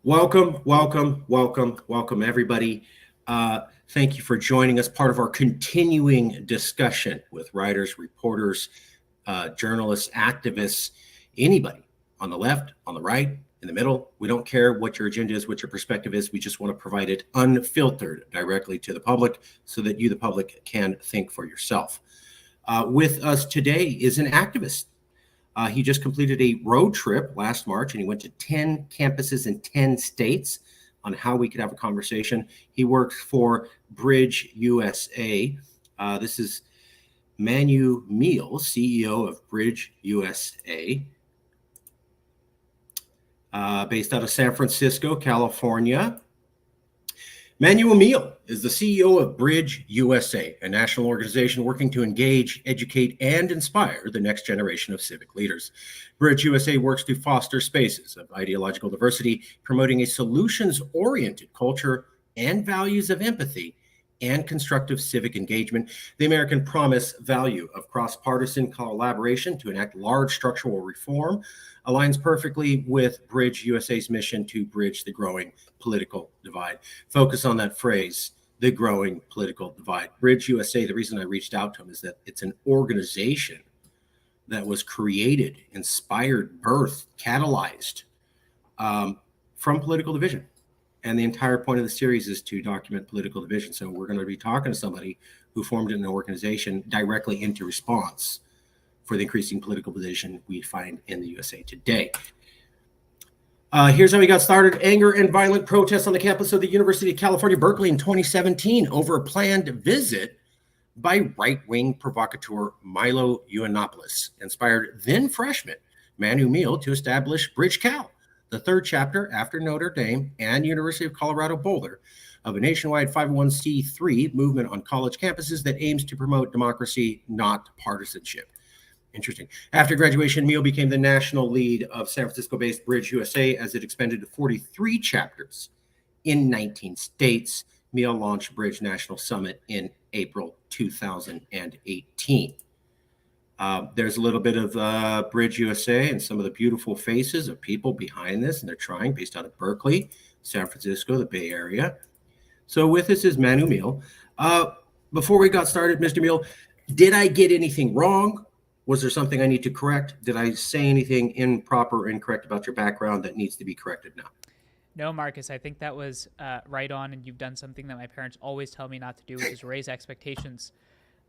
Welcome, everybody. Thank you for joining us, part of our continuing discussion with writers, reporters, journalists, activists, anybody on the left, on the right, in the middle. We don't care what your agenda is, what your perspective is. We just want to provide it unfiltered directly to the public so that you, the public, can think for yourself. With us today is an activist. He just completed a road trip last March, and he went to 10 campuses in 10 states on how we could have a conversation. He works for Bridge USA. This is Manu Meel, CEO of Bridge USA, based out of San Francisco, California. Manu Meel is the CEO of Bridge USA, a national organization working to engage, educate, and inspire the next generation of civic leaders. Bridge USA works to foster spaces of ideological diversity, promoting a solutions-oriented culture and values of empathy and constructive civic engagement. The American promise value of cross-partisan collaboration to enact large structural reform aligns perfectly with Bridge USA's mission to bridge the growing political divide. Focus on that phrase, the growing political divide. Bridge USA, the reason I reached out to him is that it's an organization that was created, inspired, birthed, catalyzed from political division. And the entire point of the series is to document political division. So we're going to be talking to somebody who formed an organization directly into response for the increasing political division we find in the USA today. Here's how we got started. Anger and violent protests on the campus of the University of California, Berkeley in 2017 over a planned visit by right-wing provocateur Milo Yiannopoulos inspired then freshman Manu Meel to establish Bridge Cal, the third chapter after Notre Dame and University of Colorado Boulder of a nationwide 501c3 movement on college campuses that aims to promote democracy, not partisanship. Interesting. After graduation, Meel became the national lead of San Francisco-based Bridge USA as it expanded to 43 chapters in 19 states. Meel launched Bridge National Summit in April 2018. There's a little bit of Bridge USA and some of the beautiful faces of people behind this, and they're trying, based out of Berkeley, San Francisco, the Bay Area. So with us is Manu Meel. Before we got started, Mr. Meel, did I get anything wrong? Was there something I need to correct? Did I say anything improper or incorrect about your background that needs to be corrected now? No, Marcus, I think that was right on, and you've done something that my parents always tell me not to do, which is raise expectations.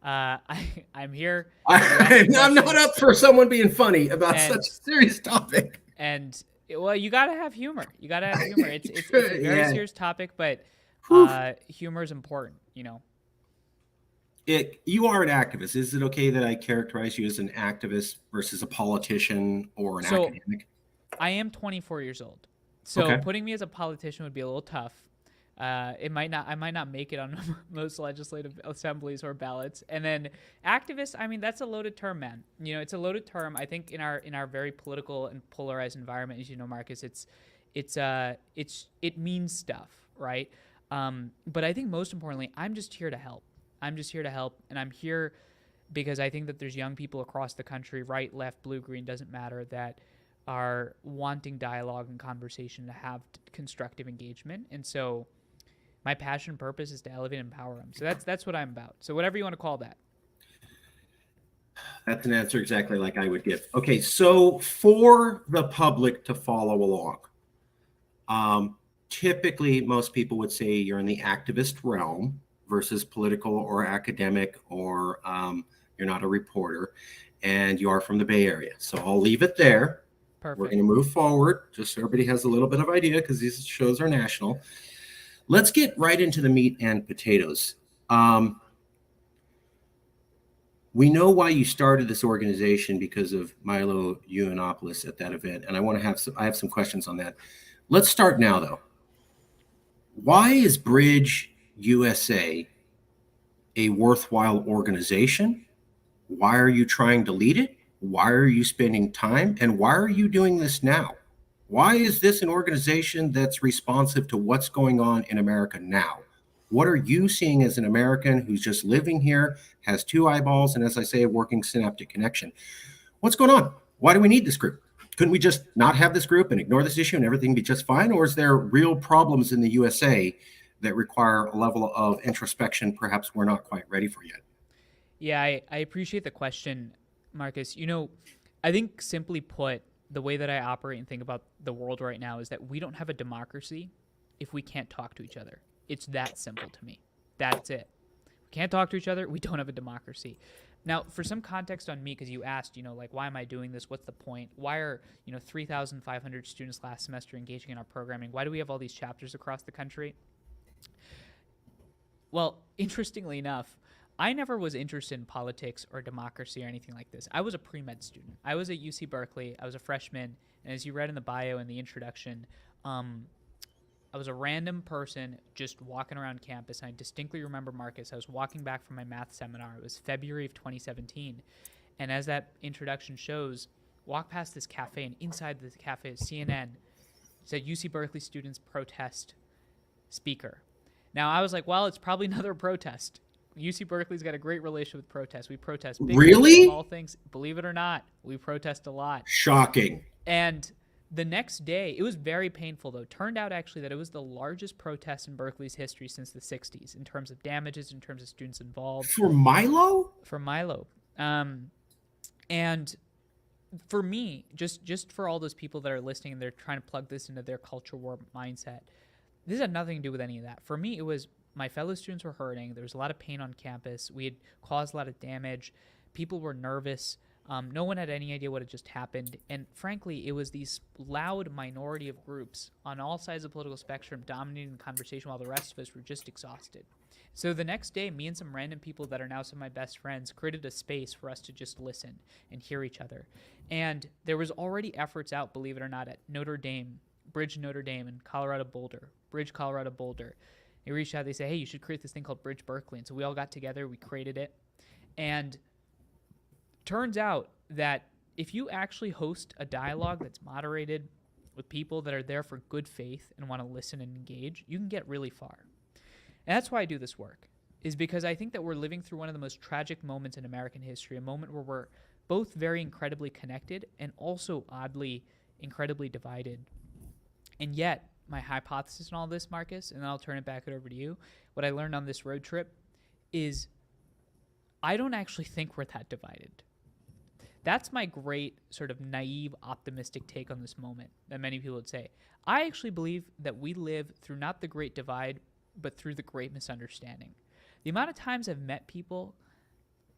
I'm here. I'm not up for someone being funny about such a serious topic. And, well, you got to have humor. You got to have humor. It's a very serious topic, but humor is important, you know. You are an activist. Is it okay that I characterize you as an activist versus a politician or an academic? I am 24 years old. So putting me as a politician would be a little tough. I might not make it on most legislative assemblies or ballots. And then activist, I mean, that's a loaded term, man. You know, it's a loaded term. I think in our very political and polarized environment, as you know, Marcus, it means stuff, right? But I think most importantly, I'm just here to help. I'm just here to help, and I'm here because I think that there's young people across the country, right, left, blue, green, doesn't matter, that are wanting dialogue and conversation to have constructive engagement. And so my passion and purpose is to elevate and empower them. So that's what I'm about. So whatever you want to call that. That's an answer exactly like I would give. Okay, so for the public to follow along, typically most people would say you're in the activist realm versus political or academic, or you're not a reporter, and you are from the Bay Area. So I'll leave it there. Perfect. We're going to move forward, just so everybody has a little bit of idea, because these shows are national. Let's get right into the meat and potatoes. We know why you started this organization, because of Milo Yiannopoulos at that event, and I have some questions on that. Let's start now, though. Why is Bridge USA a worthwhile organization? Why are you trying to lead it? Why are you spending time? And why are you doing this now? Why is this an organization that's responsive to what's going on in America now? What are you seeing as an American who's just living here, has two eyeballs, and as I say, a working synaptic connection? What's going on? Why do we need this group? Couldn't we just not have this group and ignore this issue and everything be just fine? Or is there real problems in the USA that require a level of introspection perhaps we're not quite ready for yet? Yeah, I appreciate the question, Marcus. I think simply put, the way that I operate and think about the world right now is that we don't have a democracy if we can't talk to each other. It's that simple to me. That's it. We can't talk to each other. We don't have a democracy. Now, for some context on me, because you asked, like, why am I doing this? What's the point? Why are, 3,500 students last semester engaging in our programming? Why do we have all these chapters across the country? Well, interestingly enough, I never was interested in politics or democracy or anything like this. I was a pre-med student. I was at UC Berkeley. I was a freshman. And as you read in the bio and the introduction, I was a random person just walking around campus. And I distinctly remember, Marcus, I was walking back from my math seminar. It was February of 2017. And as that introduction shows, walk past this cafe, and inside the cafe is CNN. It said UC Berkeley students protest speaker. Now, I was like, well, it's probably another protest. UC Berkeley's got a great relationship with protests. We protest big things, small things. Believe it or not, we protest a lot. Shocking. And the next day, it was very painful, though. Turned out, actually, that it was the largest protest in Berkeley's history since the 60s in terms of damages, in terms of students involved. For Milo? For Milo. And for me, just for all those people that are listening and they're trying to plug this into their culture war mindset, this had nothing to do with any of that. For me, it was my fellow students were hurting. There was a lot of pain on campus. We had caused a lot of damage. People were nervous. No one had any idea what had just happened. And frankly, it was these loud minority of groups on all sides of the political spectrum dominating the conversation while the rest of us were just exhausted. So the next day, me and some random people that are now some of my best friends created a space for us to just listen and hear each other. And there was already efforts out, believe it or not, at Notre Dame, Bridge Notre Dame, and Colorado Boulder, Bridge Colorado Boulder. They reached out, they say, hey, you should create this thing called Bridge Berkeley. And so we all got together, we created it. And turns out that if you actually host a dialogue that's moderated with people that are there for good faith and want to listen and engage, you can get really far. And that's why I do this work, is because I think that we're living through one of the most tragic moments in American history, a moment where we're both very incredibly connected and also oddly incredibly divided. And yet, my hypothesis in all this, Marcus, and then I'll turn it back over to you, what I learned on this road trip is I don't actually think we're that divided. That's my great sort of naive, optimistic take on this moment that many people would say. I actually believe that we live through not the great divide, but through the great misunderstanding. The amount of times I've met people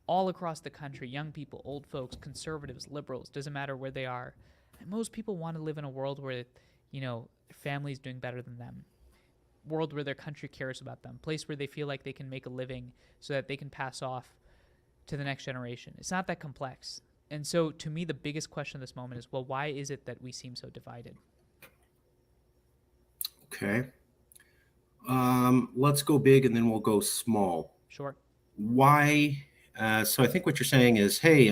all across the country, young people, old folks, conservatives, liberals, doesn't matter where they are, and most people want to live in a world where, their family's doing better than them, world where their country cares about them, place where they feel like they can make a living so that they can pass off to the next generation. It's not that complex. And so to me, the biggest question of this moment is, well, why is it that we seem so divided? Okay. Let's go big and then we'll go small. Sure. Why? So I think what you're saying is, hey,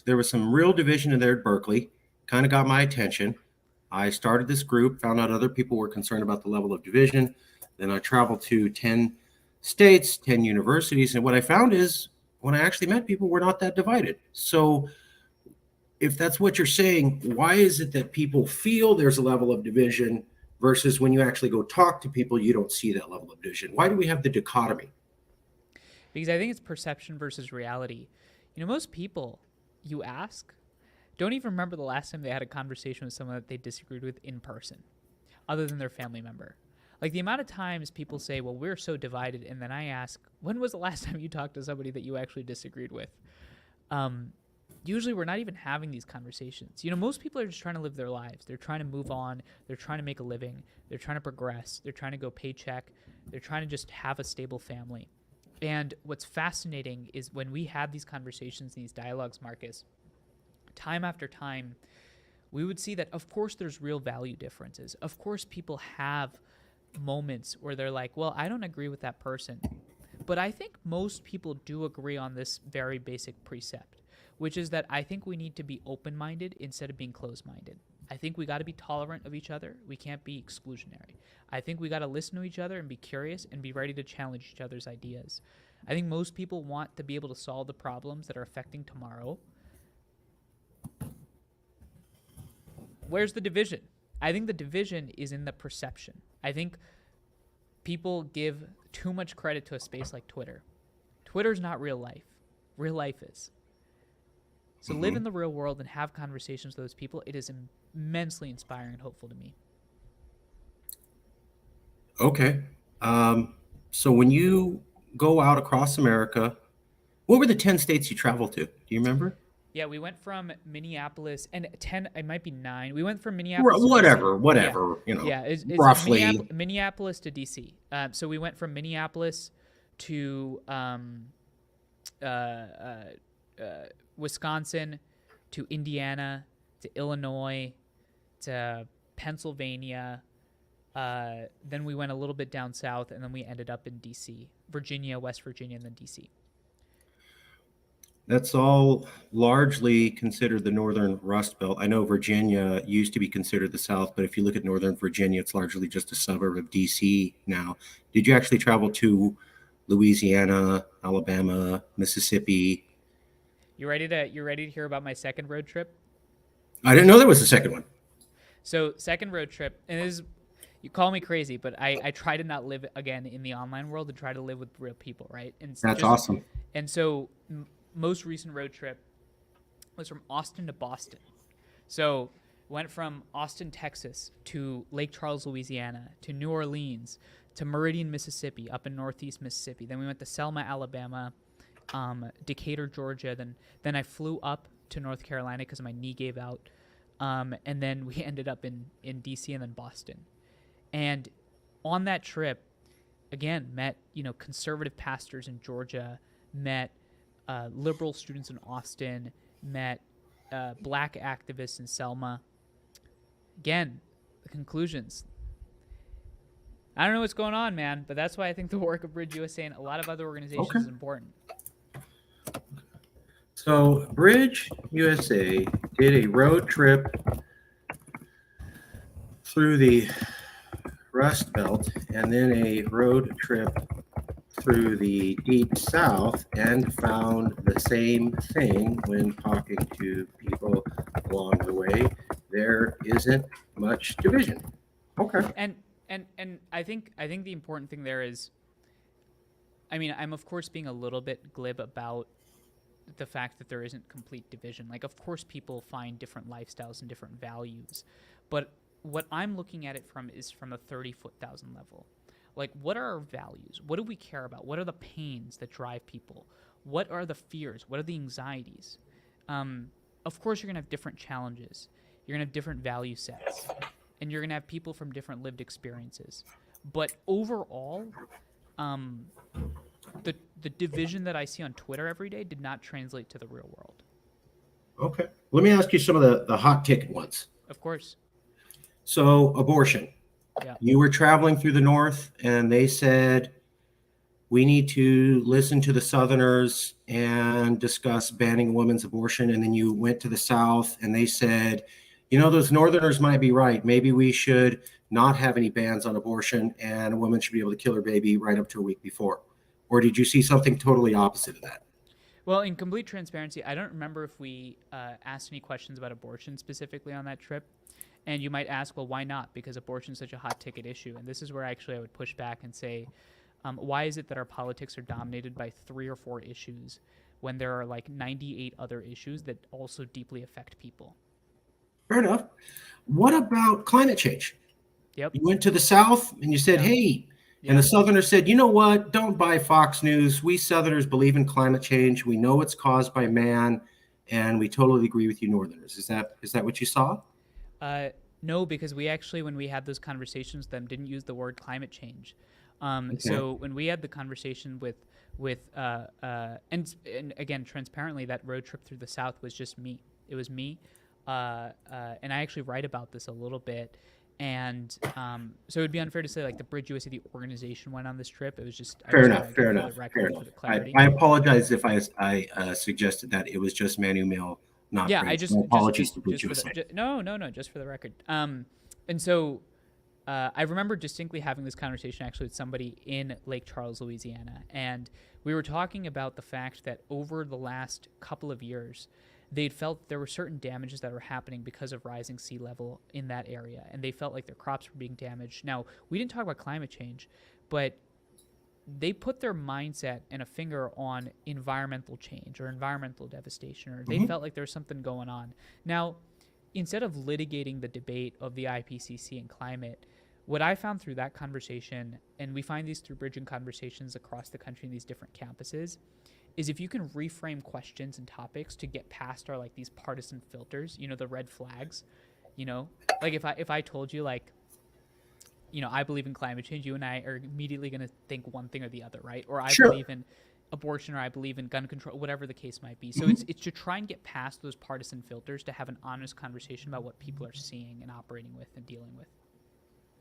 there was some real division in there at Berkeley, kind of got my attention. I started this group, found out other people were concerned about the level of division. Then I traveled to 10 states, 10 universities. And what I found is when I actually met people, we're not that divided. So if that's what you're saying, why is it that people feel there's a level of division versus when you actually go talk to people, you don't see that level of division? Why do we have the dichotomy? Because I think it's perception versus reality. Most people you ask don't even remember the last time they had a conversation with someone that they disagreed with in person, other than their family member. Like the amount of times people say, well, we're so divided, and then I ask, when was the last time you talked to somebody that you actually disagreed with? Usually we're not even having these conversations. Most people are just trying to live their lives. They're trying to move on. They're trying to make a living. They're trying to progress. They're trying to go paycheck. They're trying to just have a stable family. And what's fascinating is when we have these conversations, these dialogues, Marcus, time after time, we would see that, of course, there's real value differences. Of course, people have moments where they're like, well, I don't agree with that person. But I think most people do agree on this very basic precept, which is that I think we need to be open-minded instead of being closed-minded. I think we got to be tolerant of each other. We can't be exclusionary. I think we got to listen to each other and be curious and be ready to challenge each other's ideas. I think most people want to be able to solve the problems that are affecting tomorrow. where's the division? I think the division is in the perception. I think people give too much credit to a space like Twitter. Twitter's not real life. Real life is. So live in the real world and have conversations with those people. It is immensely inspiring and hopeful to me. Okay. So when you go out across America, what were the 10 states you traveled to? Do you remember? Yeah, we went from Minneapolis, and 10, it might be 9. We went from Minneapolis to Whatever, DC. whatever, Yeah, it's roughly. Minneapolis to DC. So we went from Minneapolis to uh, uh, Wisconsin to Indiana to Illinois to Pennsylvania. Then we went a little bit down south, and then we ended up in DC, Virginia, West Virginia, and then DC. That's all largely considered the Northern Rust Belt. I know Virginia used to be considered the South, but if you look at Northern Virginia, it's largely just a suburb of DC now. Did you actually travel to Louisiana, Alabama, Mississippi? You ready to hear about my second road trip? I didn't know there was a second one. So second road trip, and this is, you call me crazy, but I try to not live again in the online world and try to live with real people, right? And That's awesome. And so most recent road trip was from Austin to Boston. So went from Austin, Texas to Lake Charles, Louisiana, to New Orleans, to Meridian, Mississippi, up in Northeast Mississippi. Then we went to Selma, Alabama, Decatur, Georgia. Then I flew up to North Carolina because my knee gave out. And then we ended up in DC and then Boston. And on that trip, again, met, conservative pastors in Georgia, met liberal students in Austin, met black activists in Selma. Again, the conclusions. I don't know what's going on, man, but that's why I think the work of Bridge USA and a lot of other organizations is important. So Bridge USA did a road trip through the Rust Belt and then a road trip through the Deep South and found the same thing when talking to people along the way. There isn't much division. Okay. And I think the important thing there is, I mean, I'm of course being a little bit glib about the fact that there isn't complete division. Like, of course, people find different lifestyles and different values, but what I'm looking at it from is from a 30-foot thousand level. Like, what are our values? What do we care about? What are the pains that drive people? What are the fears? What are the anxieties? Of course, you're going to have different challenges. You're going to have different value sets. And you're going to have people from different lived experiences. But overall, the division that I see on Twitter every day did not translate to the real world. Okay. Let me ask you some of the hot ticket ones. Of course. So, abortion. Yeah. You were traveling through the North, and they said, we need to listen to the Southerners and discuss banning a woman's abortion. And then you went to the South, and they said, those Northerners might be right. Maybe we should not have any bans on abortion, and a woman should be able to kill her baby right up to a week before. Or did you see something totally opposite of that? Well, in complete transparency, I don't remember if we asked any questions about abortion specifically on that trip. And you might ask, well, why not? Because abortion is such a hot ticket issue. And this is where actually I would push back and say, why is it that our politics are dominated by 3 or 4 issues when there are like 98 other issues that also deeply affect people? Fair enough. What about climate change? Yep. You went to the South and you said, hey, and the Southerners said, you know what? Don't buy Fox News. We Southerners believe in climate change. We know it's caused by man, and we totally agree with you Northerners. Is that what you saw? No, because we actually, when we had those conversations with them, didn't use the word climate change. So when we had the conversation and again, transparently, that road trip through the South was just me. It was me. And I actually write about this a little bit. And so it would be unfair to say like the Bridge USA, the organization, went on this trip. It was just fair enough. I apologize if I suggested that it was just Manu, Meel, not Bridge. Apologies to Bridge USA. No, just for the record. And so I remember distinctly having this conversation actually with somebody in Lake Charles, Louisiana, and we were talking about the fact that over the last couple of years, they'd felt there were certain damages that were happening because of rising sea level in that area, and they felt like their crops were being damaged. Now, we didn't talk about climate change, but they put their mindset and a finger on environmental change or environmental devastation, or they Mhm. felt like there was something going on. Now, instead of litigating the debate of the IPCC and climate, what I found through that conversation, and we find these through bridging conversations across the country in these different campuses, is if you can reframe questions and topics to get past our like these partisan filters, the red flags, like if I told you like, I believe in climate change, you and I are immediately going to think one thing or the other, right? Or I Sure. believe in abortion, or I believe in gun control, whatever the case might be. So Mhm. it's to try and get past those partisan filters to have an honest conversation about what people are seeing and operating with and dealing with.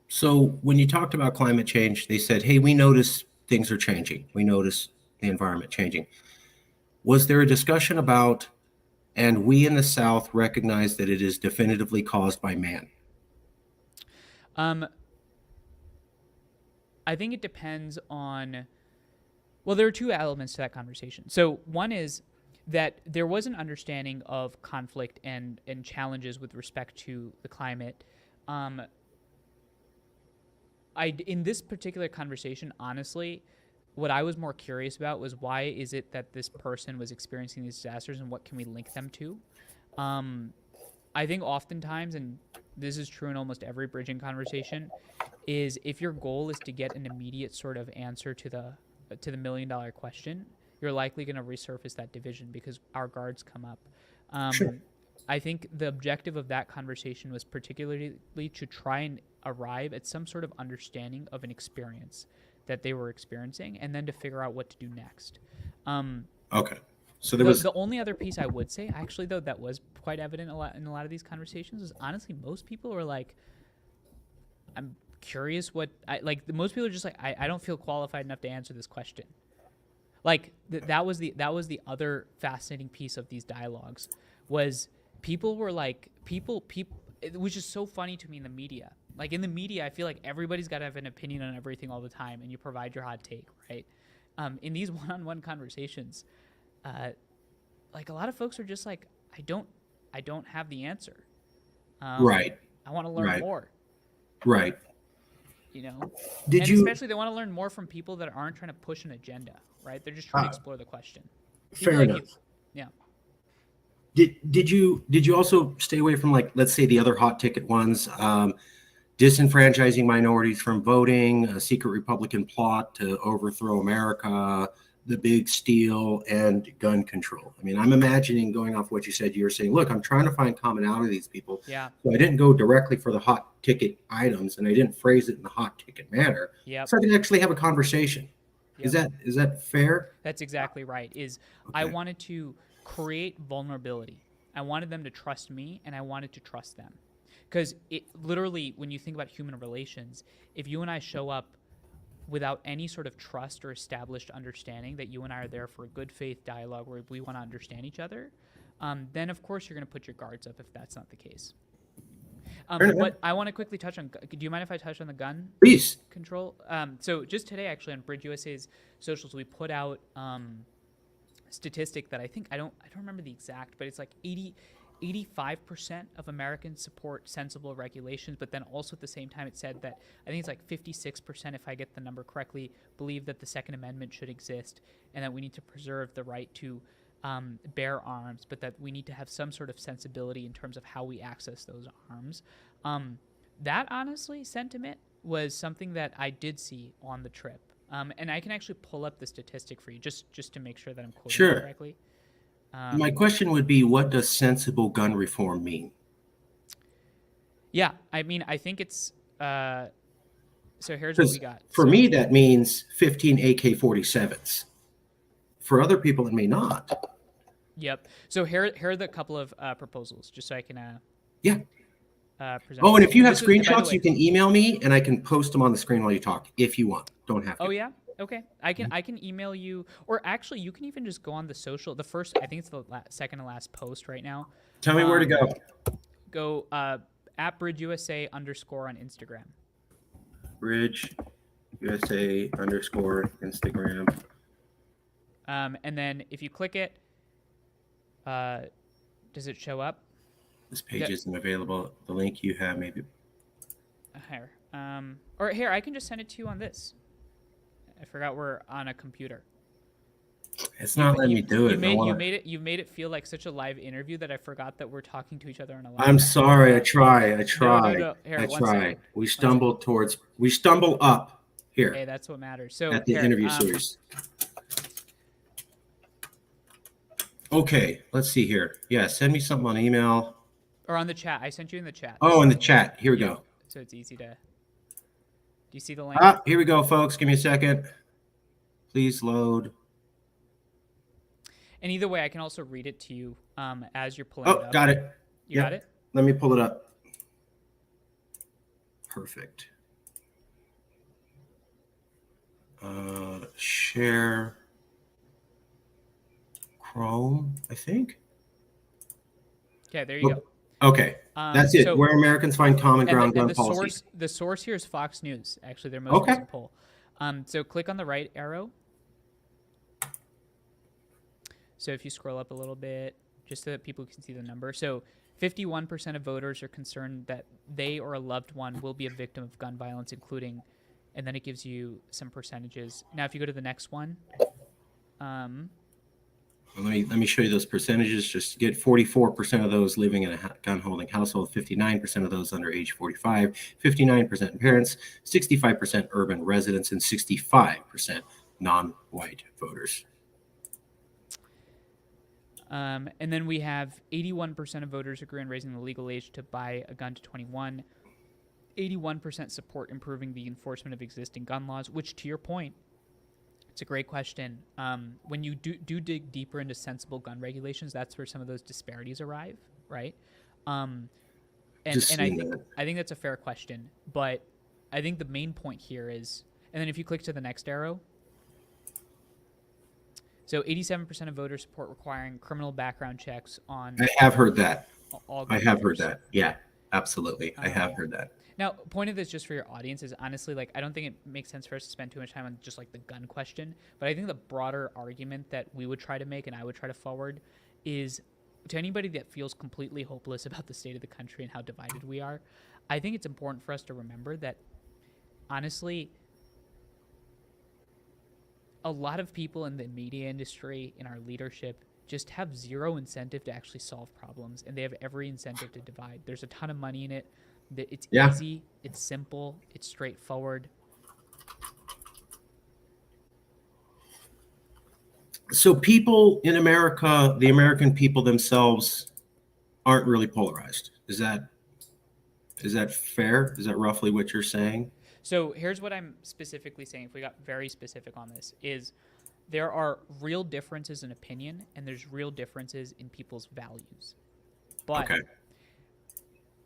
So when you talked about climate change, they said, "Hey, we notice things are changing. We notice the environment changing." Was there a discussion about, and we in the South recognize that it is definitively caused by man? Um, I think it depends on. Well, there are two elements to that conversation. So one is that there was an understanding of conflict and challenges with respect to the climate. Um, in this particular conversation, honestly, what I was more curious about was why is it that this person was experiencing these disasters and what can we link them to? Um, I think oftentimes, and this is true in almost every bridging conversation, is if your goal is to get an immediate sort of answer to the $1 million question, you're likely going to resurface that division because our guards come up. Sure. Um, I think the objective of that conversation was particularly to try and arrive at some sort of understanding of an experience that they were experiencing, and then to figure out what to do next. Um, Okay. So there the was the only other piece I would say, actually, though, that was quite evident in a lot of these conversations is honestly most people were like, I'm curious what I like. Most people are just like, I don't feel qualified enough to answer this question. Like that was the other fascinating piece of these dialogues was people were like people which is so funny to me in the media. Like in the media, I feel like everybody's got to have an opinion on everything all the time, and you provide your hot take, right? In these one-on-one conversations, uh, like a lot of folks are just like, I don't have the answer. Um, right, I want to learn right, more, right. you know, Did and you? especially they want to learn more from people that aren't trying to push an agenda, right? They're just trying to Uh, explore the question. People Fair like you, enough. yeah. Did you also stay away from, like, let's say, the other hot ticket ones? Disenfranchising minorities from voting, a secret Republican plot to overthrow America, the big steal, and gun control. I mean, I'm imagining, going off what you said, you're saying, look, I'm trying to find commonality with these people. Yeah. So I didn't go directly for the hot ticket items, and I didn't phrase it in the hot ticket manner. Yep. So I can actually have a conversation. Is Yep. that fair? That's exactly right. Is I Okay. wanted to create vulnerability. I wanted them to trust me, and I wanted to trust them. Because it literally, when you think about human relations, if you and I show up without any sort of trust or established understanding that you and I are there for a good faith dialogue where we want to understand each other, then of course you're going to put your guards up if that's not the case. Fair enough. But I want to quickly touch on. Do you mind if I touch on the gun Please. control? So just today, actually, on Bridge USA's socials, we put out a statistic that I don't remember the exact, but it's like 85% of Americans support sensible regulations, but then also at the same time it said that I think it's like 56%, if I get the number correctly, believe that the Second Amendment should exist and that we need to preserve the right to bear arms, but that we need to have some sort of sensibility in terms of how we access those arms. That honestly sentiment was something that I did see on the trip. And I can actually pull up the statistic for you just to make sure that I'm quoting it Sure. correctly. My question would be, what does sensible gun reform mean? Yeah, I mean, I think it's so here's what we Because got. for me, So, that means 15 AK-47s. For other people, it may not. yep. So here are the couple of proposals, just so I can Yeah. present Oh, this and to if you. you And have this is, by the screenshots, way, you can email me and I can post them on the screen while you talk if you want. Don't have oh to. yeah, okay. I can email you, or actually, you can even just go on the social. The first, I think it's the second to last post right now. Tell me where to go. Go at Bridge USA _ on Instagram. Bridge USA _Instagram. And then if you click it, uh, Does it show up? This page isn't available. The link you have maybe. Here. Or here, I can just send it to you on this. I forgot we're on a computer. It's not letting me do it. You made it feel like such a live interview that I forgot that we're talking to each other on a live. I'm sorry. I try. No. Here, I one try. second. We stumble up here. Hey, that's what matters. So at the interview series. Okay, let's see here. Yeah, send me something on email. Or on the chat. I sent you in the chat. Oh, in the chat. Here we go. So it's easy to. Do you see the link? Here we go, folks. Give me a second. Please load. And either way, I can also read it to you as you're pulling it up. Oh, got it. You got it? Let me pull it up. Perfect. Share Chrome, I think. Okay, there you go. Okay, that's it. Where Americans find common ground gun policy. The source here is Fox News. Actually, their most recent poll. So click on the right arrow. So if you scroll up a little bit, just so that people can see the number. So 51% of voters are concerned that they or a loved one will be a victim of gun violence, including, and then it gives you some percentages. Now, if you go to the next one. Let me show you those percentages. Just get 44% of those living in a gun-holding household, 59% of those under age 45, 59% parents, 65% urban residents, and 65% non-white voters. And then we have 81% of voters agree on raising the legal age to buy a gun to 21. 81% support improving the enforcement of existing gun laws, which, to your point, it's a great question. When you do dig deeper into sensible gun regulations, that's where some of those disparities arrive, right? And I think that's a fair question. But I think the main point here is, and then if you click to the next arrow, so 87% of voters support requiring criminal background checks on. I have heard that. I have heard that. Yeah, absolutely. I have heard that. Now, point of this just for your audience is honestly, like, I don't think it makes sense for us to spend too much time on just like the gun question, but I think the broader argument that we would try to make and I would try to forward is to anybody that feels completely hopeless about the state of the country and how divided we are. I think it's important for us to remember that honestly, a lot of people in the media industry, in our leadership, just have zero incentive to actually solve problems, and they have every incentive to divide. There's a ton of money in it. It's easy, it's simple, it's straightforward. So people in America, the American people themselves, aren't really polarized. Is that fair? Is that roughly what you're saying? So here's what I'm specifically saying, if we got very specific on this, is there are real differences in opinion and there's real differences in people's values. But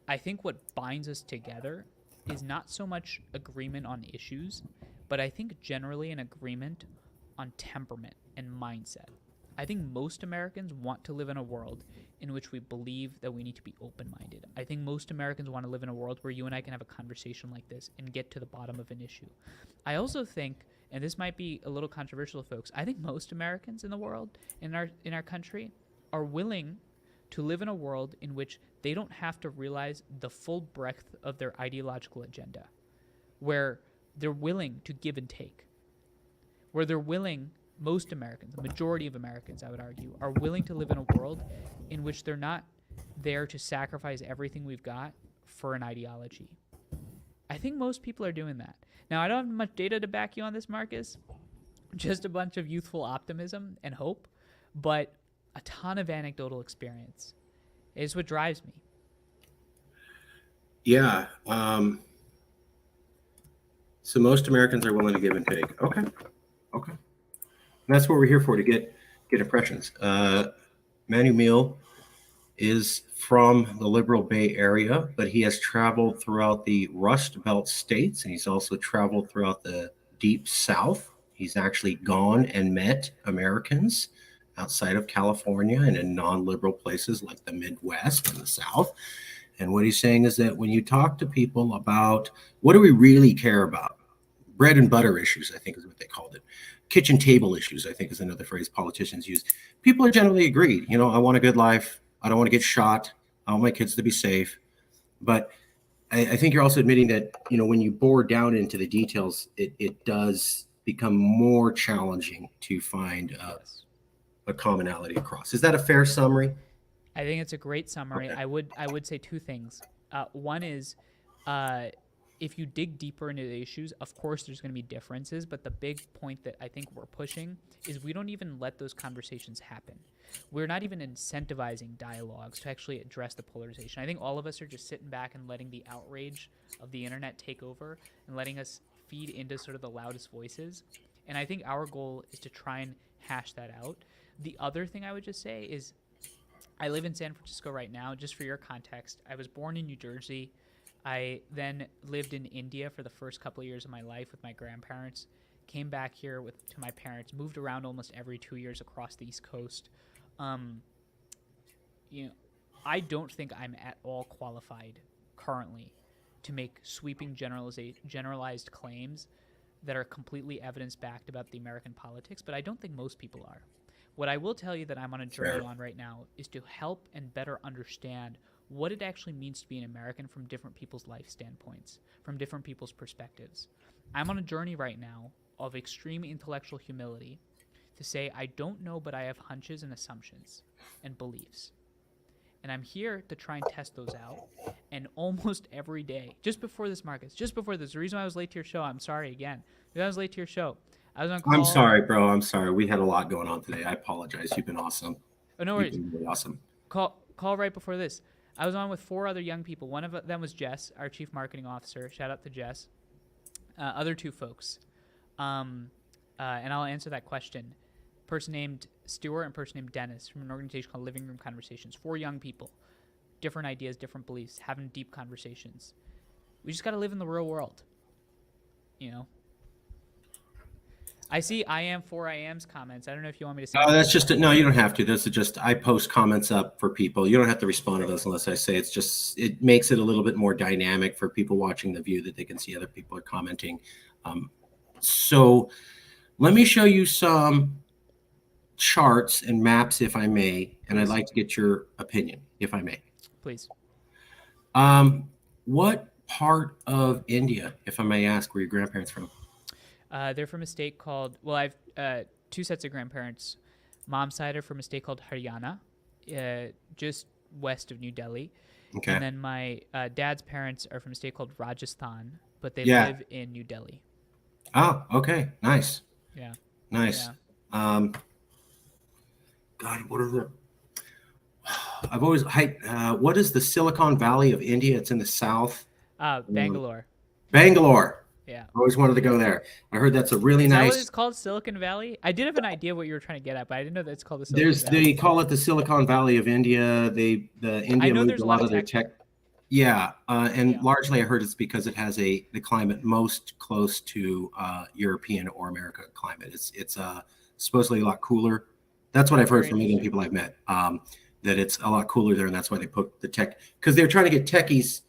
I think what binds us together is not so much agreement on issues, but I think generally an agreement on temperament and mindset. I think most Americans want to live in a world in which we believe that we need to be open-minded. I think most Americans want to live in a world where you and I can have a conversation like this and get to the bottom of an issue. I also think, and this might be a little controversial, folks, I think most Americans in the world, in our country, are willing to live in a world in which they don't have to realize the full breadth of their ideological agenda, where they're willing to give and take, where they're willing, most Americans, the majority of Americans, I would argue, are willing to live in a world in which they're not there to sacrifice everything we've got for an ideology. I think most people are doing that. Now, I don't have much data to back you on this, Marcus, just a bunch of youthful optimism and hope, but a ton of anecdotal experience is what drives me. Yeah. So most Americans are willing to give and take. Okay. And that's what we're here for, to get impressions. Manu Meel is from the Liberal Bay Area, but he has traveled throughout the Rust Belt states, and he's also traveled throughout the Deep South. He's actually gone and met Americans outside of California and in non-liberal places like the Midwest and the South. And what he's saying is that when you talk to people about what do we really care about, bread and butter issues, I think is what they called it. Kitchen table issues, I think is another phrase politicians use. People are generally agreed. You know, I want a good life. I don't want to get shot. I want my kids to be safe. But I think you're also admitting that, when you bore down into the details, it does become more challenging to find Yes. a commonality across. Is that a fair summary? I think it's a great summary. Okay. I would say two things. One is, uh, if you dig deeper into the issues, of course there's going to be differences, but the big point that I think we're pushing is we don't even let those conversations happen. We're not even incentivizing dialogues to actually address the polarization. I think all of us are just sitting back and letting the outrage of the internet take over and letting us feed into sort of the loudest voices. And I think our goal is to try and hash that out. The other thing I would just say is I live in San Francisco right now. Just for your context, I was born in New Jersey. I then lived in India for the first couple of years of my life with my grandparents. Came back here to my parents. Moved around almost every 2 years across the East Coast. Um, you know, I don't think I'm at all qualified currently to make sweeping generalized claims that are completely evidence backed about the American politics, but I don't think most people are. What I will tell you that I'm on a journey on right now is to help and better understand what it actually means to be an American from different people's life standpoints, from different people's perspectives. I'm on a journey right now of extreme intellectual humility to say, I don't know, but I have hunches and assumptions and beliefs. And I'm here to try and test those out. And almost every day, just before this, Marcus, just before this, the reason why I was late to your show, I'm sorry again. The reason I was late to your show, I was on call. I'm sorry, bro. I'm sorry. We had a lot going on today. I apologize. You've been awesome. Oh, no You've worries. been really awesome. Call right before this. I was on with 4 other young people. One of them was Jess, our chief marketing officer. Shout out to Jess. Other 2 folks. And I'll answer that question. Person named Stuart and person named Dennis from an organization called Living Room Conversations. 4 young people, different ideas, different beliefs, having deep conversations. We just got to live in the real world. I see I am 4IM's comments. I don't know if you want me to say. Oh, that's just no. You don't have to. This is just I post comments up for people. You don't have to respond to those unless I say it's just. It makes it a little bit more dynamic for people watching the view that they can see other people are commenting. So let me show you some charts and maps, if I may, and I'd like to get your opinion, if I may. Please. What part of India, if I may ask, were your grandparents from? They're from a state called. Well, I've 2 sets of grandparents. Mom's side are from a state called Haryana, just west of New Delhi. Okay. And then my dad's parents are from a state called Rajasthan, but they live in New Delhi. Oh, okay. Nice. Yeah. Nice. Yeah. God, what are the? I've always. What is the Silicon Valley of India? It's in the south. Bangalore. Bangalore. Yeah. I always wanted to go there. I heard that's a really Is nice. that what it's called, Silicon Valley? I did have an idea what you were trying to get at, but I didn't know that it's called the Silicon Valley. They call it the Silicon Valley of India. The India moved a lot of their tech. Yeah, and largely I heard it's because it has the climate most close to European or American climate. It's supposedly a lot cooler. That's what I've heard from many people I've met. That it's a lot cooler there, and that's why they put the tech, because they're trying to get techies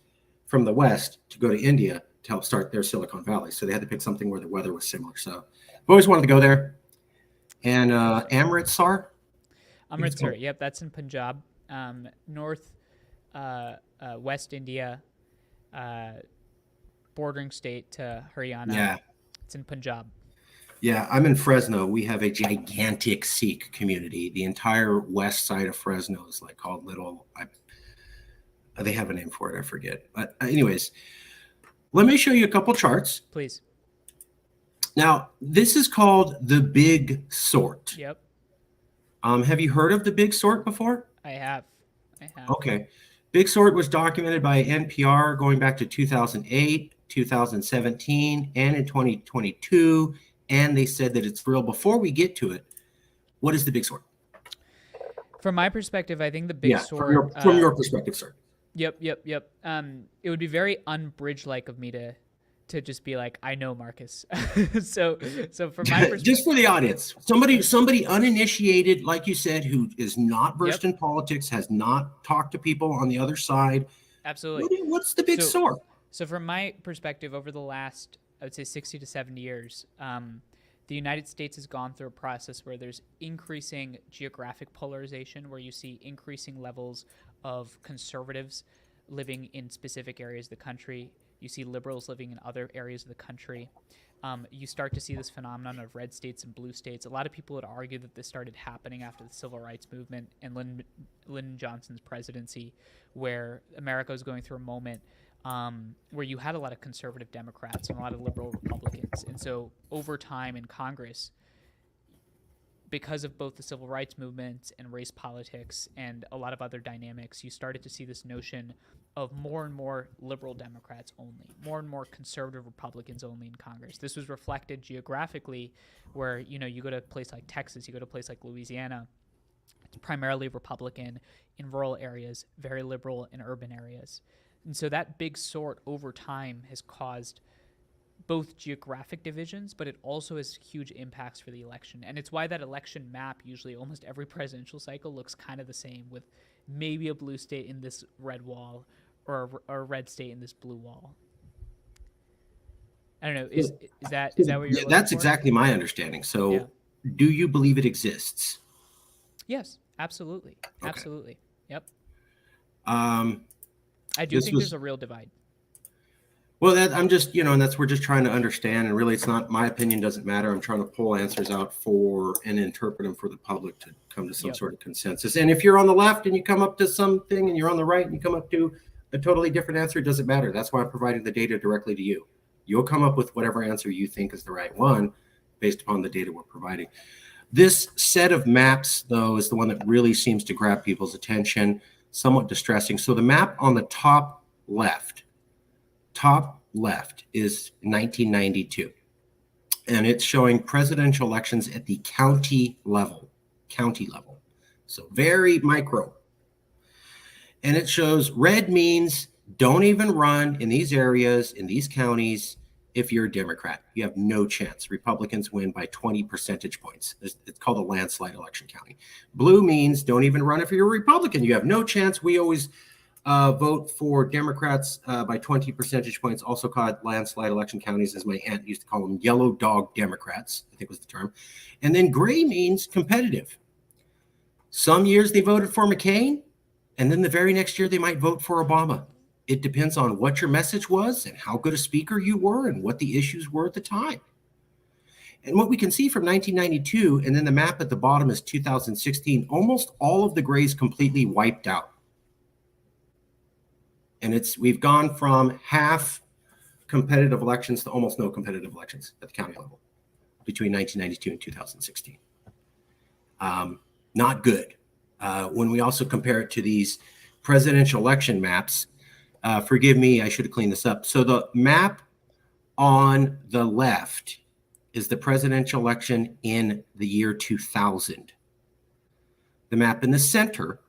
from the West to go to India to help start their Silicon Valley. So they had to pick something where the weather was similar. So I've always wanted to go there. And Amritsar? Amritsar, yep, that's in Punjab. North, West India, bordering state to Haryana. Yeah. It's in Punjab. Yeah, I'm in Fresno. We have a gigantic Sikh community. The entire west side of Fresno is like called they have a name for it. I forget. But anyways, let me show you a couple charts. Please. Now, this is called the Big Sort. Yep. Have you heard of the Big Sort before? I have. Okay. Big Sort was documented by NPR going back to 2008, 2017, and in 2022. And they said that it's real. Before we get to it, what is the Big Sort? From my perspective, I think the Big Sort. From your perspective, sir. Yep. It would be very unbridge-like of me to just be like, I know Marcus. so from my perspective, just for the audience, somebody uninitiated, like you said, who is not versed in politics, has not talked to people on the other side. Absolutely. What's the Big Sort? So from my perspective, over the last, I would say 60 to 70 years, the United States has gone through a process where there's increasing geographic polarization, where you see increasing levels of conservatives living in specific areas of the country. You see liberals living in other areas of the country. You start to see this phenomenon of red states and blue states. A lot of people would argue that this started happening after the civil rights movement and Lyndon Johnson's presidency, where America was going through a moment where you had a lot of conservative Democrats and a lot of liberal Republicans. And so over time in Congress, because of both the civil rights movement and race politics and a lot of other dynamics, you started to see this notion of more and more liberal Democrats only, more and more conservative Republicans only in Congress. This was reflected geographically where, you know, you go to a place like Texas, you go to a place like Louisiana, it's primarily Republican in rural areas, very liberal in urban areas. And so that big sort over time has caused both geographic divisions, but it also has huge impacts for the election. And it's why that election map, usually almost every presidential cycle, looks kind of the same, with maybe a blue state in this red wall or a red state in this blue wall. I don't know. Is that what you're looking That's for? exactly my understanding. So Yeah. do you believe it exists? Yes, absolutely. Okay. Absolutely. Yep. Um, I do this think was- there's a real divide. Well, that I'm just, and that's, we're just trying to understand, and really it's not, my opinion doesn't matter. I'm trying to pull answers out for and interpret them for the public to come to some Yep. sort of consensus. And if you're on the left and you come up to something and you're on the right and you come up to a totally different answer, it doesn't matter. That's why I'm providing the data directly to you. You'll come up with whatever answer you think is the right one based upon the data we're providing. This set of maps, though, is the one that really seems to grab people's attention, somewhat distressing. So the map on the top left is 1992, and it's showing presidential elections at the county level, so very micro. And it shows red means don't even run in these areas, in these counties. If you're a Democrat, you have no chance. Republicans win by 20 percentage points. It's called a landslide election county. Blue means don't even run if you're a Republican. You have no chance. We always vote for Democrats by 20 percentage points, also called landslide election counties, as my aunt used to call them, yellow dog Democrats, I think was the term. And then gray means competitive. Some years they voted for McCain, and then the very next year they might vote for Obama. It depends on what your message was and how good a speaker you were and what the issues were at the time. And what we can see from 1992, and then the map at the bottom is 2016, almost all of the grays completely wiped out. And we've gone from half competitive elections to almost no competitive elections at the county level between 1992 and 2016. Not good. When we also compare it to these presidential election maps, forgive me, I should have cleaned this up. So the map on the left is the presidential election in the year 2000. The map in the center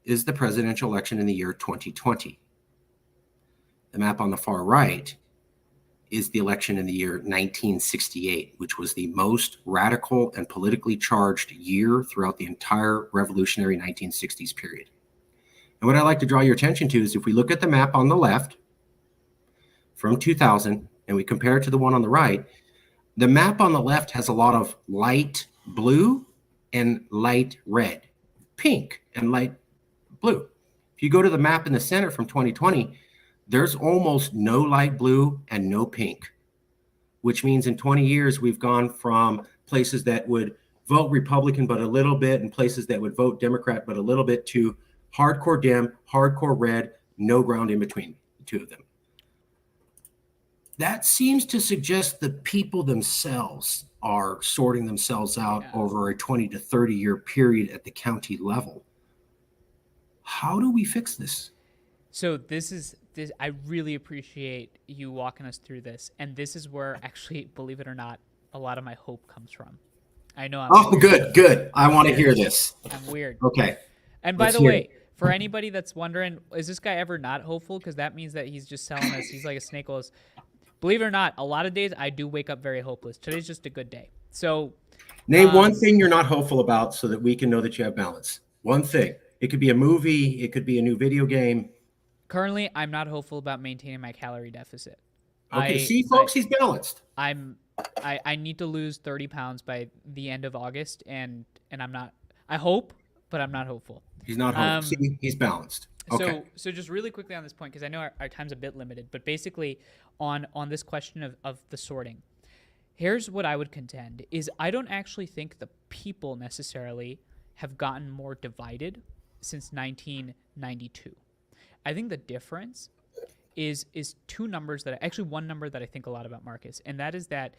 is the presidential election in the year 2020. The map on the far right is the election in the year 1968, which was the most radical and politically charged year throughout the entire revolutionary 1960s period. And what I'd like to draw your attention to is if we look at the map on the left from 2000 and we compare it to the one on the right, the map on the left has a lot of light blue and light red, pink and light blue. If you go to the map in the center from 2020, there's almost no light blue and no pink, which means in 20 years, we've gone from places that would vote Republican but a little bit and places that would vote Democrat but a little bit to hardcore Dem, hardcore red, no ground in between the two of them. That seems to suggest the people themselves are sorting themselves out over a 20 to 30 year period at the county level. How do we fix this? So I really appreciate you walking us through this. And this is where, actually, believe it or not, a lot of my hope comes from. I know I'm weird. Good. I want to hear this. I'm weird. Okay. And by the way, for anybody that's wondering, is this guy ever not hopeful? Because that means that he's just selling us. He's like a snake oil. Believe it or not, a lot of days I do wake up very hopeless. Today's just a good day. So name one thing you're not hopeful about so that we can know that you have balance. One thing. It could be a movie. It could be a new video game. Currently, I'm not hopeful about maintaining my calorie deficit. Okay, see, folks, he's balanced. I'm I need to lose 30 pounds by the end of August, and I'm not. I hope, but I'm not hopeful. He's not home. Um, See, he's balanced. Okay. so just really quickly on this point, because I know our time's a bit limited, but basically on this question of the sorting, here's what I would contend is I don't actually think the people necessarily have gotten more divided since 1992. I think the difference is two numbers that actually one number that I think a lot about, Marcus, and that is that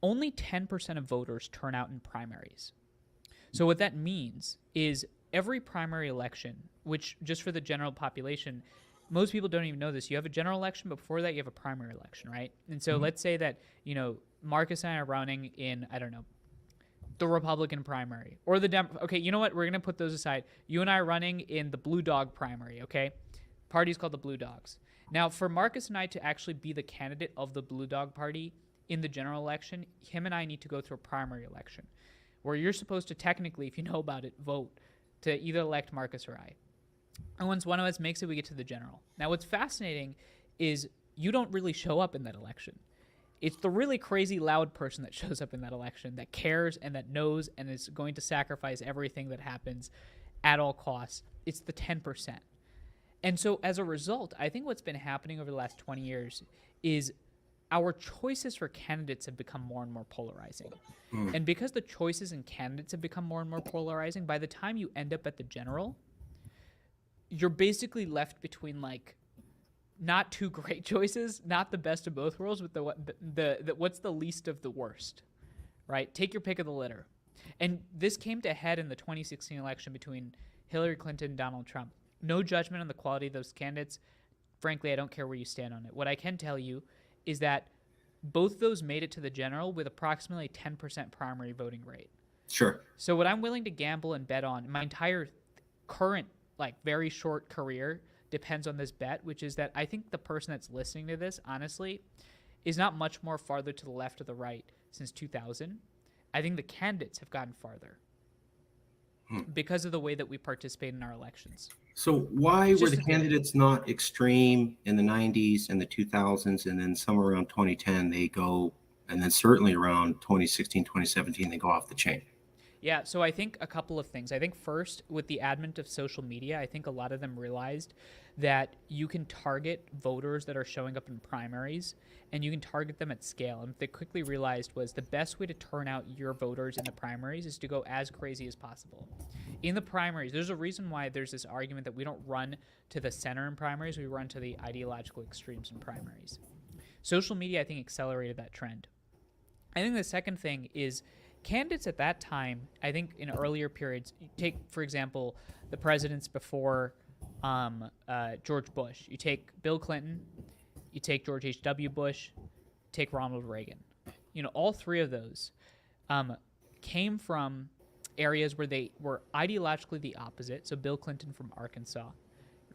only 10% of voters turn out in primaries. So what that means is every primary election, which just for the general population, most people don't even know this. You have a general election, but before that you have a primary election, right? And so let's say that, Marcus and I are running in, I don't know, the Republican primary or the okay, you know what? We're going to put those aside. You and I are running in the Blue Dog primary, okay? Party's called the Blue Dogs. Now, for Marcus and I to actually be the candidate of the Blue Dog Party in the general election, him and I need to go through a primary election where you're supposed to technically, if you know about it, vote to either elect Marcus or I. And once one of us makes it, we get to the general. Now, what's fascinating is you don't really show up in that election. It's the really crazy loud person that shows up in that election that cares and that knows and is going to sacrifice everything that happens at all costs. It's the 10%. And so as a result, I think what's been happening over the last 20 years is our choices for candidates have become more and more polarizing. And because the choices in candidates have become more and more polarizing, by the time you end up at the general, you're basically left between like not two great choices, not the best of both worlds, but the what's the least of the worst, right? Take your pick of the litter. And this came to head in the 2016 election between Hillary Clinton and Donald Trump. No judgment on the quality of those candidates. Frankly, I don't care where you stand on it. What I can tell you is that both those made it to the general with approximately 10% primary voting rate. Sure. So what I'm willing to gamble and bet on, my entire current, like very short career depends on this bet, which is that I think the person that's listening to this, honestly, is not much more farther to the left or the right since 2000. I think the candidates have gotten farther because of the way that we participate in our elections. So why It's were just the a theory. candidates not extreme in the 90s and the 2000s, and then somewhere around 2010 they go, and then certainly around 2016, 2017 they go off the chain? Yeah, so I think a couple of things. I think first, with the advent of social media, I think a lot of them realized that you can target voters that are showing up in primaries and you can target them at scale. And what they quickly realized was the best way to turn out your voters in the primaries is to go as crazy as possible. In the primaries, there's a reason why there's this argument that we don't run to the center in primaries, we run to the ideological extremes in primaries. Social media, I think, accelerated that trend. I think the second thing is candidates at that time, I think in earlier periods, take, for example, the presidents before George Bush. You take Bill Clinton, you take George H.W. Bush, take Ronald Reagan. All three of those came from areas where they were ideologically the opposite. So Bill Clinton from Arkansas,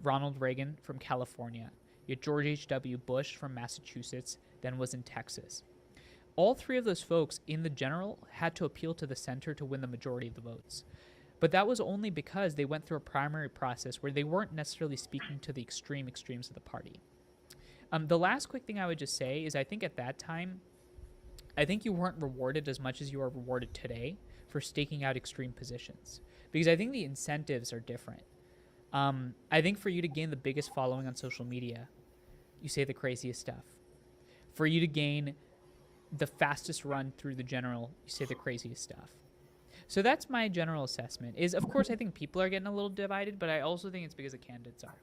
Ronald Reagan from California, you had George H.W. Bush from Massachusetts, then was in Texas. All three of those folks in the general had to appeal to the center to win the majority of the votes. But that was only because they went through a primary process where they weren't necessarily speaking to the extremes of the party. The last quick thing I would just say is I think at that time, I think you weren't rewarded as much as you are rewarded today for staking out extreme positions. Because I think the incentives are different. I think for you to gain the biggest following on social media, you say the craziest stuff. For you to gain the fastest run through the general, you say the craziest stuff. So that's my general assessment. Is, of course, I think people are getting a little divided, but I also think it's because the candidates are.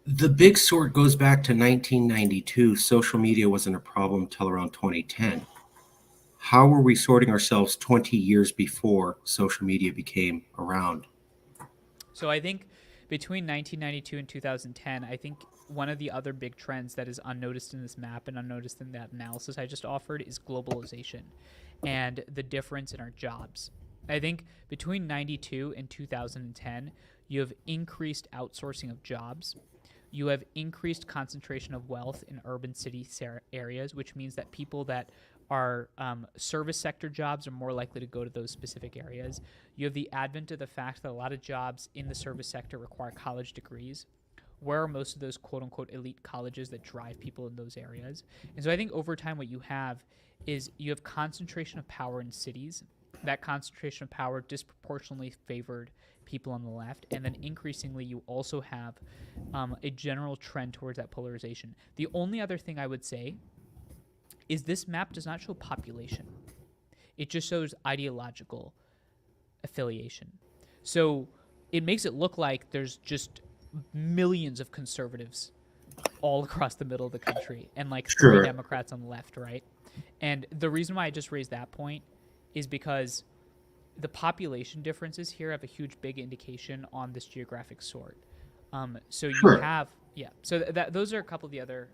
The big sort goes back to 1992. Social media wasn't a problem till around 2010. How were we sorting ourselves 20 years before social media became around? So I think between 1992 and 2010, I think one of the other big trends that is unnoticed in this map and unnoticed in that analysis I just offered is globalization and the difference in our jobs. I think between 92 and 2010, you have increased outsourcing of jobs. You have increased concentration of wealth in urban city areas, which means that people that are service sector jobs are more likely to go to those specific areas. You have the advent of the fact that a lot of jobs in the service sector require college degrees. where are most of those quote unquote elite colleges that drive people in those areas? And so I think over time, what you have is you have concentration of power in cities. That concentration of power disproportionately favored people on the left. And then increasingly, you also have a general trend towards that polarization. The only other thing I would say is this map does not show population, it just shows ideological affiliation. So it makes it look like there's just millions of conservatives all across the middle of the country and like three Sure. Democrats on the left, right? And the reason why I just raised that point is because the population differences here have a huge, big indication on this geographic sort. So you Sure. have, yeah. So that those are a couple of the other,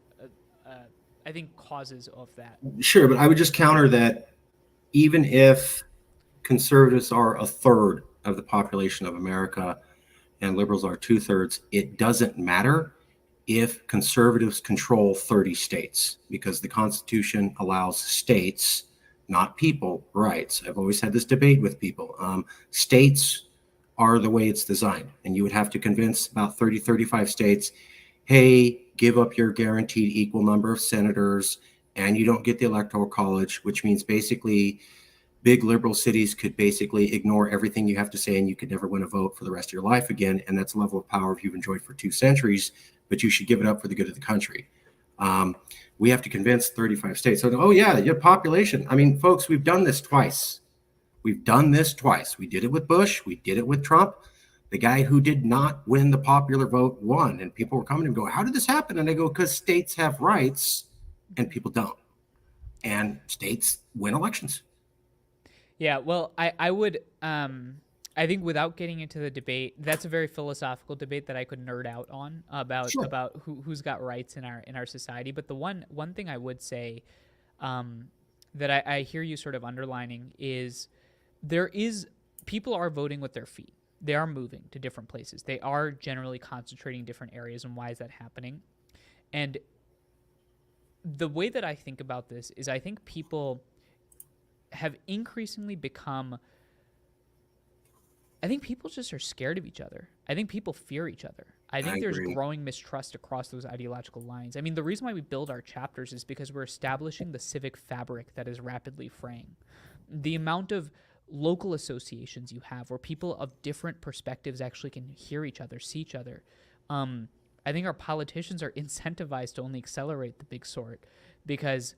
I think, causes of that. Sure, but I would just counter that even if conservatives are a third of the population of America and liberals are two-thirds, it doesn't matter if conservatives control 30 states because the Constitution allows states, not people, rights. I've always had this debate with people. States are the way it's designed, and you would have to convince about 30, 35 states, hey, give up your guaranteed equal number of senators, and you don't get the electoral college, which means basically big liberal cities could basically ignore everything you have to say and you could never win a vote for the rest of your life again. And that's a level of power you've enjoyed for 2 centuries, but you should give it up for the good of the country. We have to convince 35 states. So, oh, yeah, your population. I mean, folks, we've done this twice. We've done this twice. We did it with Bush. We did it with Trump. The guy who did not win the popular vote won. And people were coming and go, how did this happen? And I go, because states have rights and people don't. And states win elections. Yeah, well, I would I think without getting into the debate, that's a very philosophical debate that I could nerd out on Sure. about who's got rights in our society. But the one thing I would say that I hear you sort of underlining is there is people are voting with their feet. They are moving to different places. They are generally concentrating in different areas. And why is that happening? And the way that I think about this is I think people have increasingly become, I think people just are scared of each other. I think people fear each other. I think there's agree. growing mistrust across those ideological lines. I mean, the reason why we build our chapters is because we're establishing the civic fabric that is rapidly fraying. The amount of local associations you have where people of different perspectives actually can hear each other, see each other. I think our politicians are incentivized to only accelerate the big sort because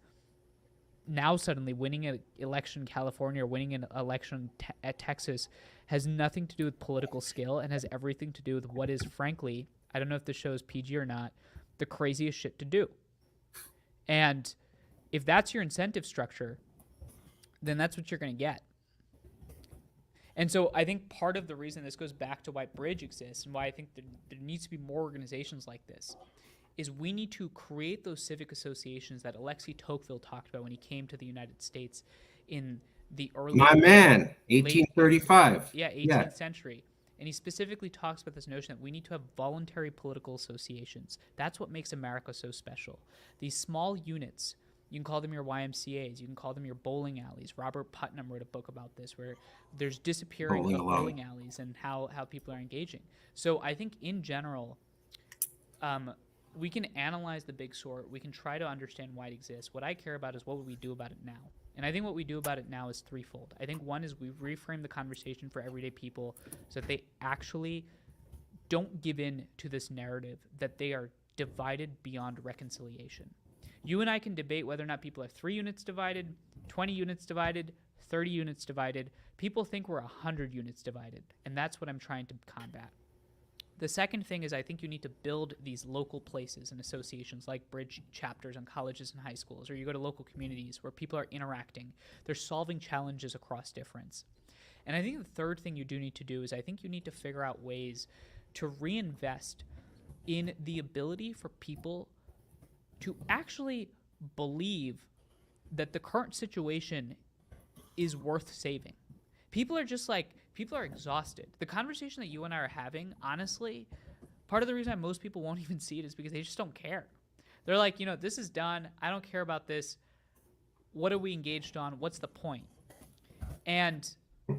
now suddenly winning an election in California or winning an election at Texas has nothing to do with political skill and has everything to do with what is, frankly, I don't know if this show is PG or not, the craziest shit to do. And if that's your incentive structure, then that's what you're going to get. And so I think part of the reason this goes back to why Bridge exists and why I think there needs to be more organizations like this is we need to create those civic associations that Alexei Tocqueville talked about when he came to the United States in the early... My man, 1835. Yeah, 18th century. And he specifically talks about this notion that we need to have voluntary political associations. That's what makes America so special. These small units, you can call them your YMCAs, you can call them your bowling alleys. Robert Putnam wrote a book about this where there's disappearing bowling alleys and how people are engaging. So I think in general, we can analyze the big sort. We can try to understand why it exists. What I care about is what would we do about it now. And I think what we do about it now is threefold. I think one is we reframe the conversation for everyday people so that they actually don't give in to this narrative that they are divided beyond reconciliation. You and I can debate whether or not people are 3 units divided, 20 units divided, 30 units divided. People think we're 100 units divided, and that's what I'm trying to combat. The second thing is I think you need to build these local places and associations like Bridge chapters on colleges and high schools, or you go to local communities where people are interacting. They're solving challenges across difference. And I think the third thing you do need to do is I think you need to figure out ways to reinvest in the ability for people to actually believe that the current situation is worth saving. People are exhausted. The conversation that you and I are having, honestly, part of the reason most people won't even see it is because they just don't care. They're like, this is done. I don't care about this. What are we engaged on? What's the point? And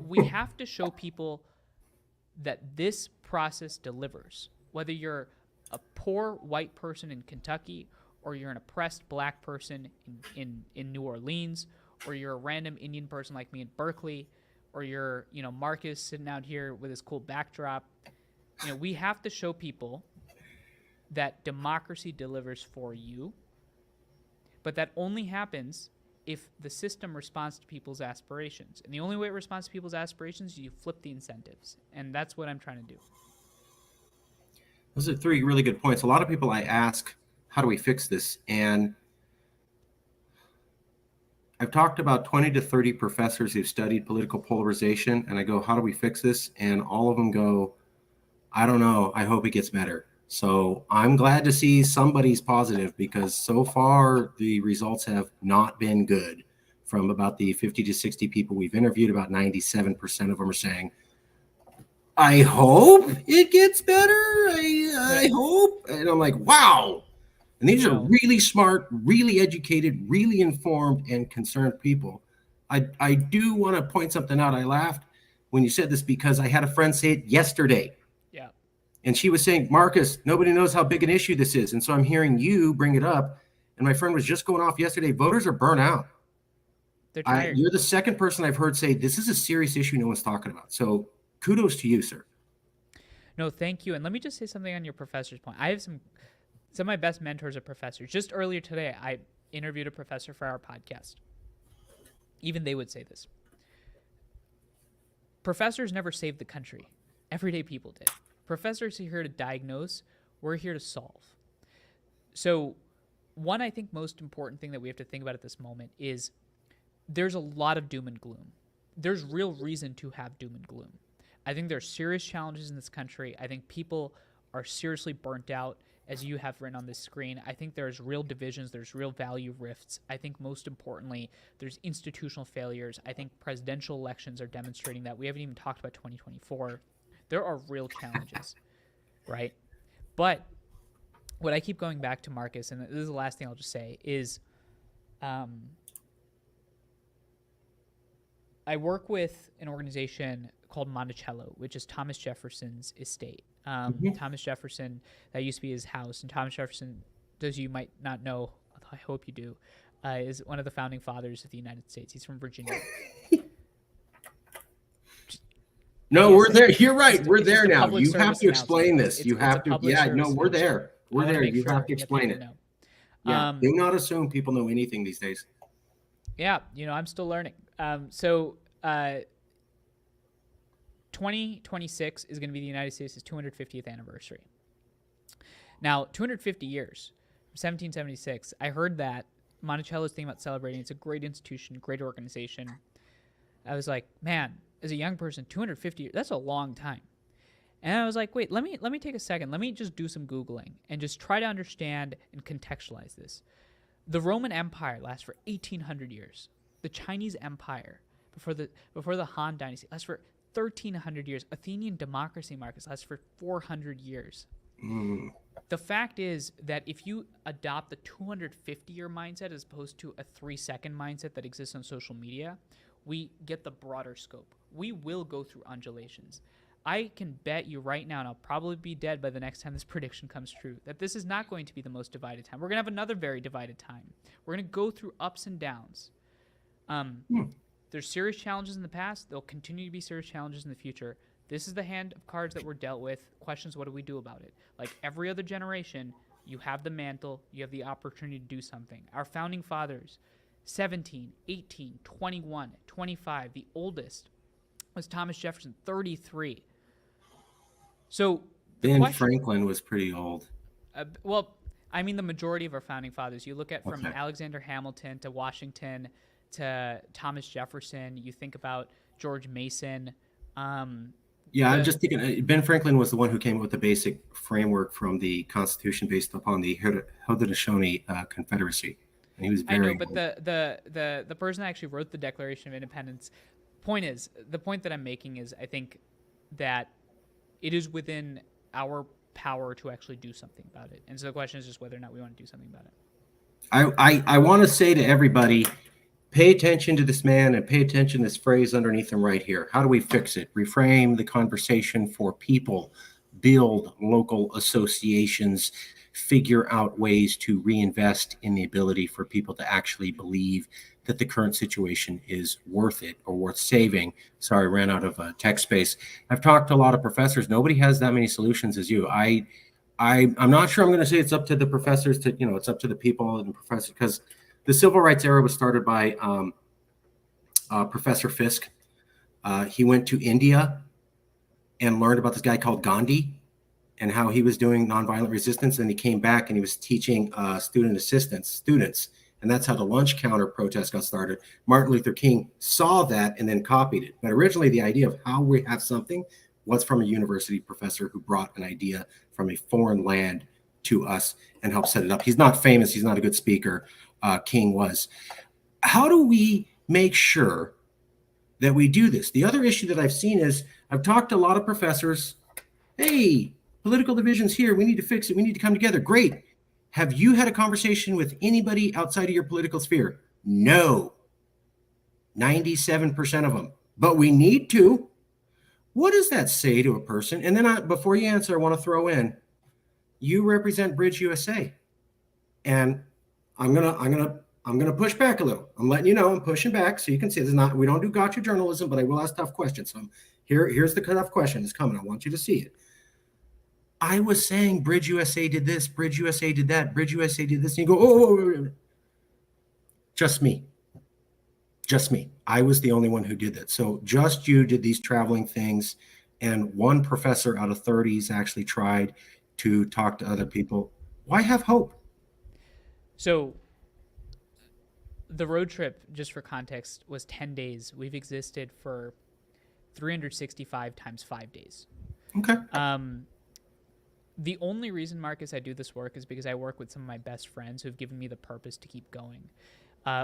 we have to show people that this process delivers. Whether you're a poor white person in Kentucky, or you're an oppressed black person in New Orleans, or you're a random Indian person like me in Berkeley, or you're, Marcus sitting out here with his cool backdrop. We have to show people that democracy delivers for you, but that only happens if the system responds to people's aspirations. And the only way it responds to people's aspirations is you flip the incentives. And that's what I'm trying to do. Those are three really good points. A lot of people I ask, how do we fix this? And I've talked about 20 to 30 professors who've studied political polarization, and I go, how do we fix this? And all of them go, I don't know. I hope it gets better. So I'm glad to see somebody's positive, because so far the results have not been good. From about the 50 to 60 people we've interviewed, about 97% of them are saying, I hope it gets better. I hope. And I'm like, wow. And these are really smart, really educated, really informed, and concerned people. I do want to point something out. I laughed when you said this because I had a friend say it yesterday. Yeah. And she was saying, Marcus, nobody knows how big an issue this is. And so I'm hearing you bring it up. And my friend was just going off yesterday. Voters are burnt out. They're tired. You're the second person I've heard say this is a serious issue no one's talking about. So kudos to you, sir. No, thank you. And let me just say something on your professor's point. I have some of my best mentors are professors. Just earlier today, I interviewed a professor for our podcast. Even they would say this. Professors never saved the country. Everyday people did. Professors are here to diagnose. We're here to solve. So one, I think, most important thing that we have to think about at this moment is there's a lot of doom and gloom. There's real reason to have doom and gloom. I think there's serious challenges in this country. I think people are seriously burnt out, as you have written on this screen. I think there's real divisions. There's real value rifts. I think most importantly, there's institutional failures. I think presidential elections are demonstrating that. We haven't even talked about 2024. There are real challenges, right? But what I keep going back to, Marcus, and this is the last thing I'll just say, is I work with an organization called Monticello, which is Thomas Jefferson's estate. Thomas Jefferson, that used to be his house. And Thomas Jefferson, those of you might not know, I hope you do, is one of the founding fathers of the United States. He's from Virginia. No, we're there. You're right. We're there now. You have to explain announcement. this. You have to. Yeah, no, we're there. We're there. You have to explain it. Yeah. Do not assume people know anything these days. Yeah. I'm still learning. So 2026 is going to be the United States' 250th anniversary. Now, 250 years, 1776, I heard that Monticello's thinking about celebrating. It's a great institution, great organization. I was like, man, as a young person, 250 years, that's a long time. And I was like, wait, let me take a second. Let me just do some Googling and just try to understand and contextualize this. The Roman Empire lasts for 1,800 years. The Chinese Empire, before the Han Dynasty, lasts for 1,300 years. Athenian democracy, Marcus, lasts for 400 years. The fact is that if you adopt the 250-year mindset as opposed to a 3-second mindset that exists on social media, we get the broader scope. We will go through undulations. I can bet you right now, and I'll probably be dead by the next time this prediction comes true, that this is not going to be the most divided time. We're going to have another very divided time. We're going to go through ups and downs. There's serious challenges in the past. There'll continue to be serious challenges in the future. This is the hand of cards that we're dealt with. Questions, what do we do about it? Like every other generation, you have the mantle. You have the opportunity to do something. Our founding fathers, 17, 18, 21, 25. The oldest was Thomas Jefferson, 33. So Ben Franklin was pretty old. Well, I mean the majority of our founding fathers. You look at from Alexander Hamilton to Washington to Thomas Jefferson. You think about George Mason. I'm just thinking Ben Franklin was the one who came up with the basic framework from the Constitution based upon the Haudenosaunee Confederacy. And he was very old. The person that actually wrote the Declaration of Independence. The point that I'm making is I think that it is within our power to actually do something about it. And so the question is just whether or not we want to do something about it. I want to say to everybody, pay attention to this man and pay attention to this phrase underneath him right here. How do we fix it? Reframe the conversation for people. build local associations, figure out ways to reinvest in the ability for people to actually believe that the current situation is worth it or worth saving. Sorry, I ran out of tech space. I've talked to a lot of professors. Nobody has that many solutions as you. I'm not sure I'm going to say it's up to the professors to, it's up to the people and the professors, because the civil rights era was started by Professor Fisk. He went to India and learned about this guy called Gandhi and how he was doing nonviolent resistance. And he came back and he was teaching students. And that's how the lunch counter protest got started. Martin Luther King saw that and then copied it. But originally, the idea of how we have something was from a university professor who brought an idea from a foreign land to us and helped set it up. He's not famous. He's not a good speaker. King was. How do we make sure that we do this? The other issue that I've seen is I've talked to a lot of professors. Hey, political divisions here. We need to fix it. We need to come together. Great. Have you had a conversation with anybody outside of your political sphere? No. 97% of them. But we need to. What does that say to a person? And then before you answer, I want to throw in, you represent Bridge USA. And I'm gonna push back a little. I'm letting you know I'm pushing back so you can see this is not, we don't do gotcha journalism, but I will ask tough questions. So here's the tough question. It's coming. I want you to see it. I was saying Bridge USA did this, Bridge USA did that, Bridge USA did this. And you go, oh, just me. Just me. I was the only one who did that. So just you did these traveling things. And one professor out of 30s actually tried to talk to other people. Why have hope? So the road trip, just for context, was 10 days. We've existed for 365 times 5 days. Okay. The only reason, Marcus, I do this work is because I work with some of my best friends who have given me the purpose to keep going.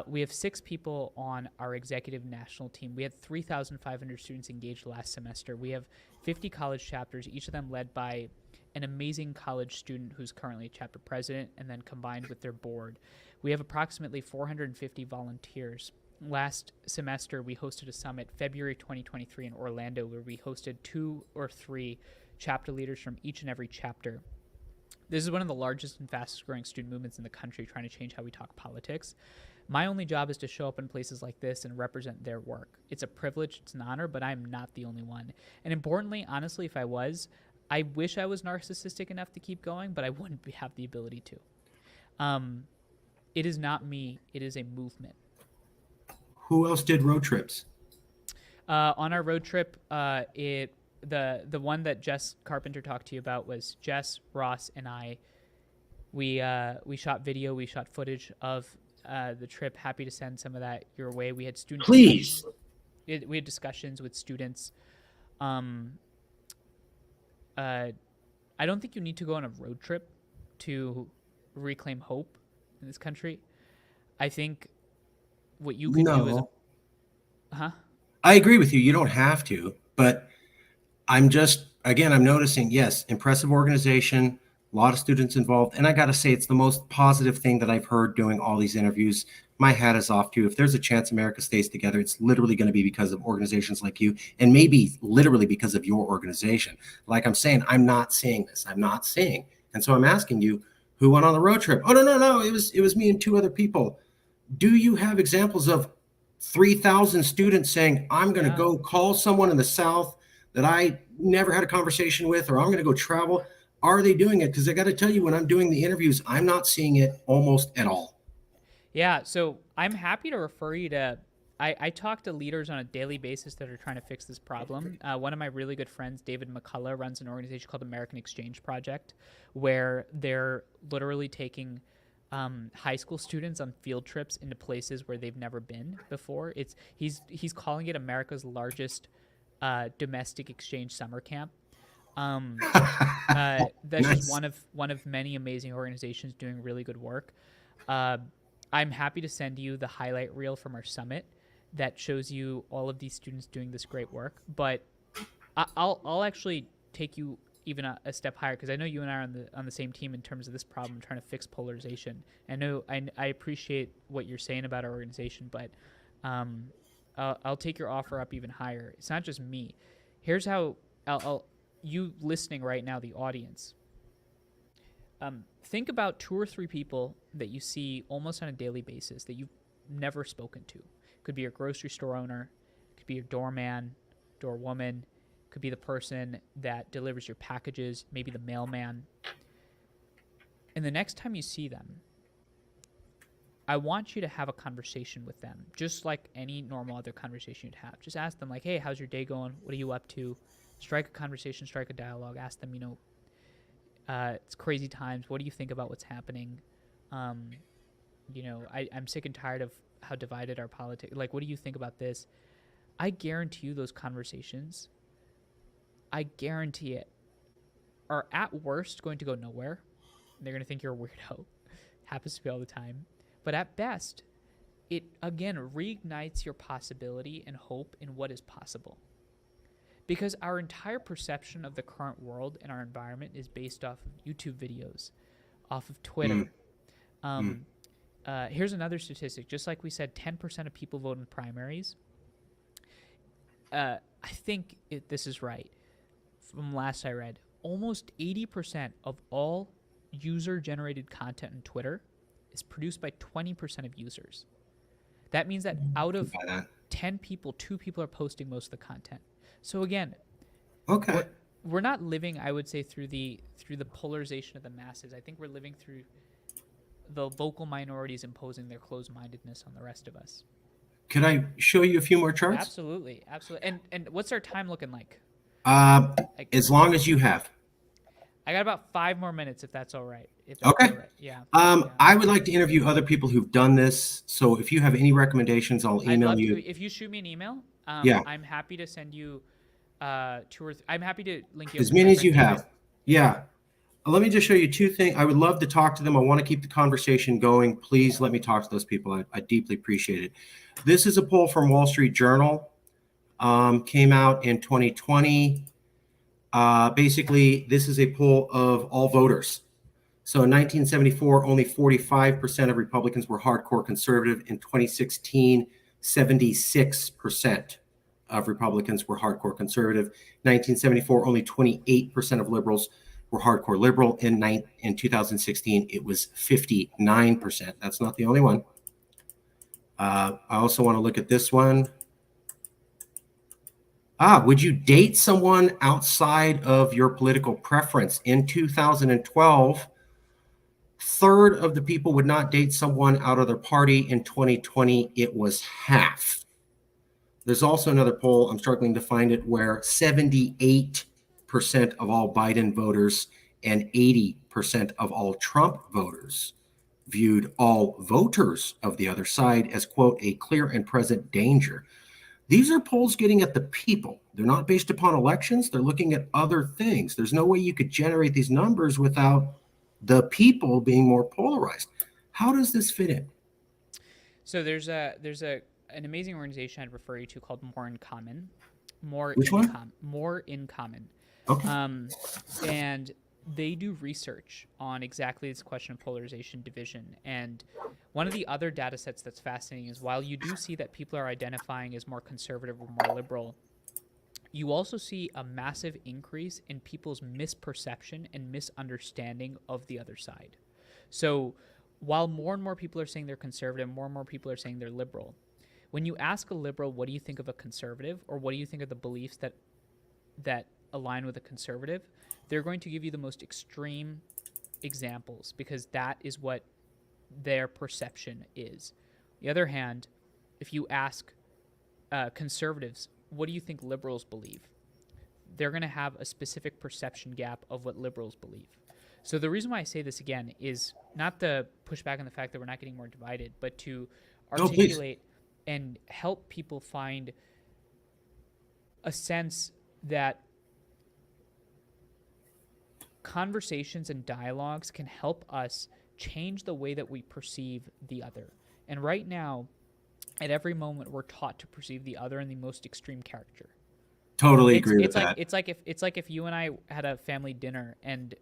We have 6 people on our executive national team. We had 3,500 students engaged last semester. We have 50 college chapters, each of them led by an amazing college student who's currently a chapter president, and then combined with their board. We have approximately 450 volunteers. Last semester, we hosted a summit, February 2023 in Orlando, where we hosted 2 or 3 chapter leaders from each and every chapter. This is one of the largest and fastest growing student movements in the country, trying to change how we talk politics. My only job is to show up in places like this and represent their work. It's a privilege, it's an honor, but I'm not the only one. And importantly, honestly, if I was, I wish I was narcissistic enough to keep going, but I wouldn't have the ability to. It is not me, it is a movement. Who else did road trips? On our road trip, the one that Jess Carpenter talked to you about was Jess, Ross, and I. We shot video, we shot footage of the trip. Happy to send some of that your way. We had students. Please. We had discussions with students. I don't think you need to go on a road trip to reclaim hope in this country. I think what you can do is, I agree with you. You don't have to, but I'm noticing, yes, impressive organization, a lot of students involved. And I got to say, it's the most positive thing that I've heard doing all these interviews. My hat is off to you. If there's a chance America stays together, it's literally going to be because of organizations like you, and maybe literally because of your organization. Like I'm saying, I'm not saying this. I'm not saying. And so I'm asking you, who went on the road trip? Oh, no. It was me and 2 other people. Do you have examples of 3,000 students saying, I'm going to go call someone in the South that I never had a conversation with, or I'm going to go travel? Are they doing it? Because I got to tell you, when I'm doing the interviews, I'm not seeing it almost at all. Yeah, so I'm happy to refer you to, I talk to leaders on a daily basis that are trying to fix this problem. One of my really good friends, David McCullough, runs an organization called American Exchange Project, where they're literally taking high school students on field trips into places where they've never been before. He's calling it America's largest domestic exchange summer camp. That's Nice. just one of many amazing organizations doing really good work. I'm happy to send you the highlight reel from our summit that shows you all of these students doing this great work. But I'll actually take you even a step higher, because I know you and I are on the same team in terms of this problem, trying to fix polarization. I appreciate what you're saying about our organization, but I'll take your offer up even higher. It's not just me. Here's how you listening right now, the audience, think about 2 or 3 people that you see almost on a daily basis that you've never spoken to. Could be your grocery store owner, could be your doorman, doorwoman, could be the person that delivers your packages, maybe the mailman. And the next time you see them, I want you to have a conversation with them, just like any normal other conversation you'd have. Just ask them, like, hey, how's your day going? What are you up to? Strike a conversation, strike a dialogue. Ask them, it's crazy times. What do you think about what's happening? I'm sick and tired of how divided our politics. Like, what do you think about this? I guarantee you those conversations, I guarantee it, are at worst going to go nowhere. They're going to think you're a weirdo. Happens to me all the time. But at best, it, again, reignites your possibility and hope in what is possible. Because our entire perception of the current world and our environment is based off of YouTube videos, off of Twitter. Here's another statistic. Just like we said, 10% of people vote in primaries. I think this is right. From last I read, almost 80% of all user-generated content on Twitter is produced by 20% of users. That means that out of 10 people, 2 people are posting most of the content. So again, we're not living, I would say, through the polarization of the masses. I think we're living through the vocal minorities imposing their closed-mindedness on the rest of us. Could I show you a few more charts? Absolutely. And what's our time looking like? As long as you have. I got about 5 more minutes, if that's all right. Okay. All right. Yeah. I would like to interview other people who've done this. So if you have any recommendations, I'll email you. If you shoot me an email, yeah, I'm happy to send you 2 or 3. I'm happy to link you as many as you have. Yeah. Let me just show you 2 things. I would love to talk to them. I want to keep the conversation going. Please let me talk to those people. I deeply appreciate it. This is a poll from Wall Street Journal. Came out in 2020. Basically, this is a poll of all voters. So in 1974, only 45% of Republicans were hardcore conservative. In 2016, 76% of Republicans were hardcore conservative. 1974, only 28% of liberals were hardcore liberal. In 2016, it was 59%. That's not the only one. I also want to look at this one. Would you date someone outside of your political preference? In 2012, third of the people would not date someone out of their party. In 2020, it was half. There's also another poll, I'm struggling to find it, where 78% of all Biden voters and 80% of all Trump voters viewed all voters of the other side as, quote, a clear and present danger. These are polls getting at the people. They're not based upon elections. They're looking at other things. There's no way you could generate these numbers without the people being more polarized. How does this fit in? So there's an amazing organization I'd refer you to called More in Common. More in Common. Okay. And they do research on exactly this question of polarization, division. And one of the other data sets that's fascinating is while you do see that people are identifying as more conservative or more liberal, you also see a massive increase in people's misperception and misunderstanding of the other side. So while more and more people are saying they're conservative, more and more people are saying they're liberal. When you ask a liberal, what do you think of a conservative, or what do you think of the beliefs that align with a conservative, they're going to give you the most extreme examples because that is what their perception is. On the other hand, if you ask conservatives, what do you think liberals believe? They're going to have a specific perception gap of what liberals believe. So the reason why I say this again is not to push back on the fact that we're not getting more divided, but to articulate and help people find a sense that conversations and dialogues can help us change the way that we perceive the other. And right now, at every moment, we're taught to perceive the other in the most extreme character. Totally agree with that. It's like if you and I had a family dinner and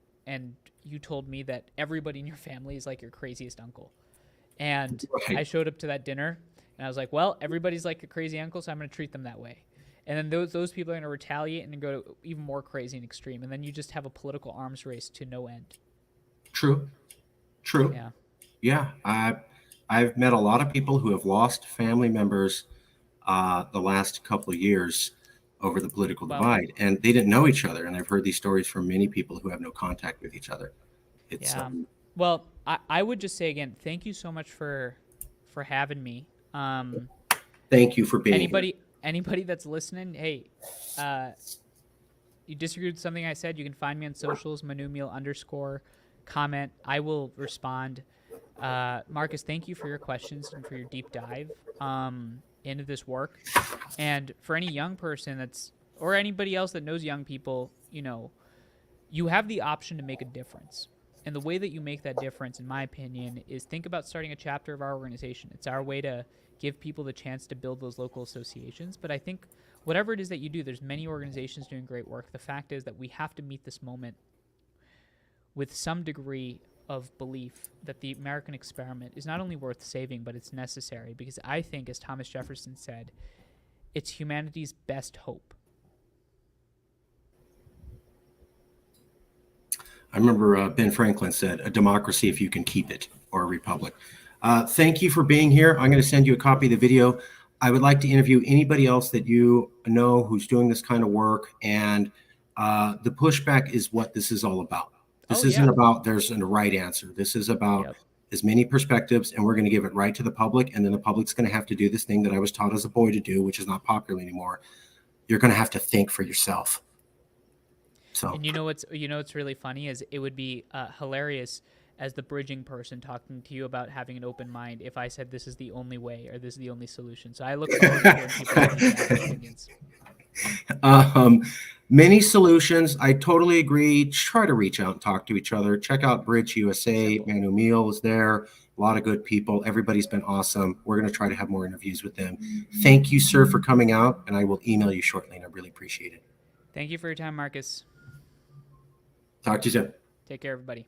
you told me that everybody in your family is like your craziest uncle. And I showed up to that dinner and I was like, well, everybody's like a crazy uncle, so I'm going to treat them that way. And then those people are going to retaliate and go to even more crazy and extreme. And then you just have a political arms race to no end. True. True. Yeah. Yeah. I've met a lot of people who have lost family members the last couple of years over the political Well, divide, and they didn't know each other. And I've heard these stories from many people who have no contact with each other. It's yeah. Well, I would just say again, thank you so much for having me. Thank you for being here. Anybody that's listening, hey, you disagree with something I said, you can find me on socials, Manu Meel _ comment. I will respond. Marcus, thank you for your questions and for your deep dive into this work. And for any young person or anybody else that knows young people, you have the option to make a difference. And the way that you make that difference, in my opinion, is think about starting a chapter of our organization. It's our way to give people the chance to build those local associations. But I think whatever it is that you do, there's many organizations doing great work. The fact is that we have to meet this moment with some degree of belief that the American experiment is not only worth saving, but it's necessary. Because I think, as Thomas Jefferson said, it's humanity's best hope. I remember Ben Franklin said, a democracy if you can keep it, or a republic. Thank you for being here. I'm going to send you a copy of the video. I would like to interview anybody else that you know who's doing this kind of work. And the pushback is what this is all about. This isn't about there's a right answer. This is about as many perspectives, and we're going to give it right to the public. And then the public's going to have to do this thing that I was taught as a boy to do, which is not popular anymore. You're going to have to think for yourself. So. And you know what's really funny is it would be hilarious as the bridging person talking to you about having an open mind if I said this is the only way or this is the only solution. So I look forward to hearing people's opinions. Many solutions. I totally agree. Try to reach out and talk to each other. Check out Bridge USA. Manu Meel is there. A lot of good people. Everybody's been awesome. We're going to try to have more interviews with them. Thank you, sir, for coming out, and I will email you shortly, and I really appreciate it. Thank you for your time, Marcus. Talk to you soon. Take care, everybody.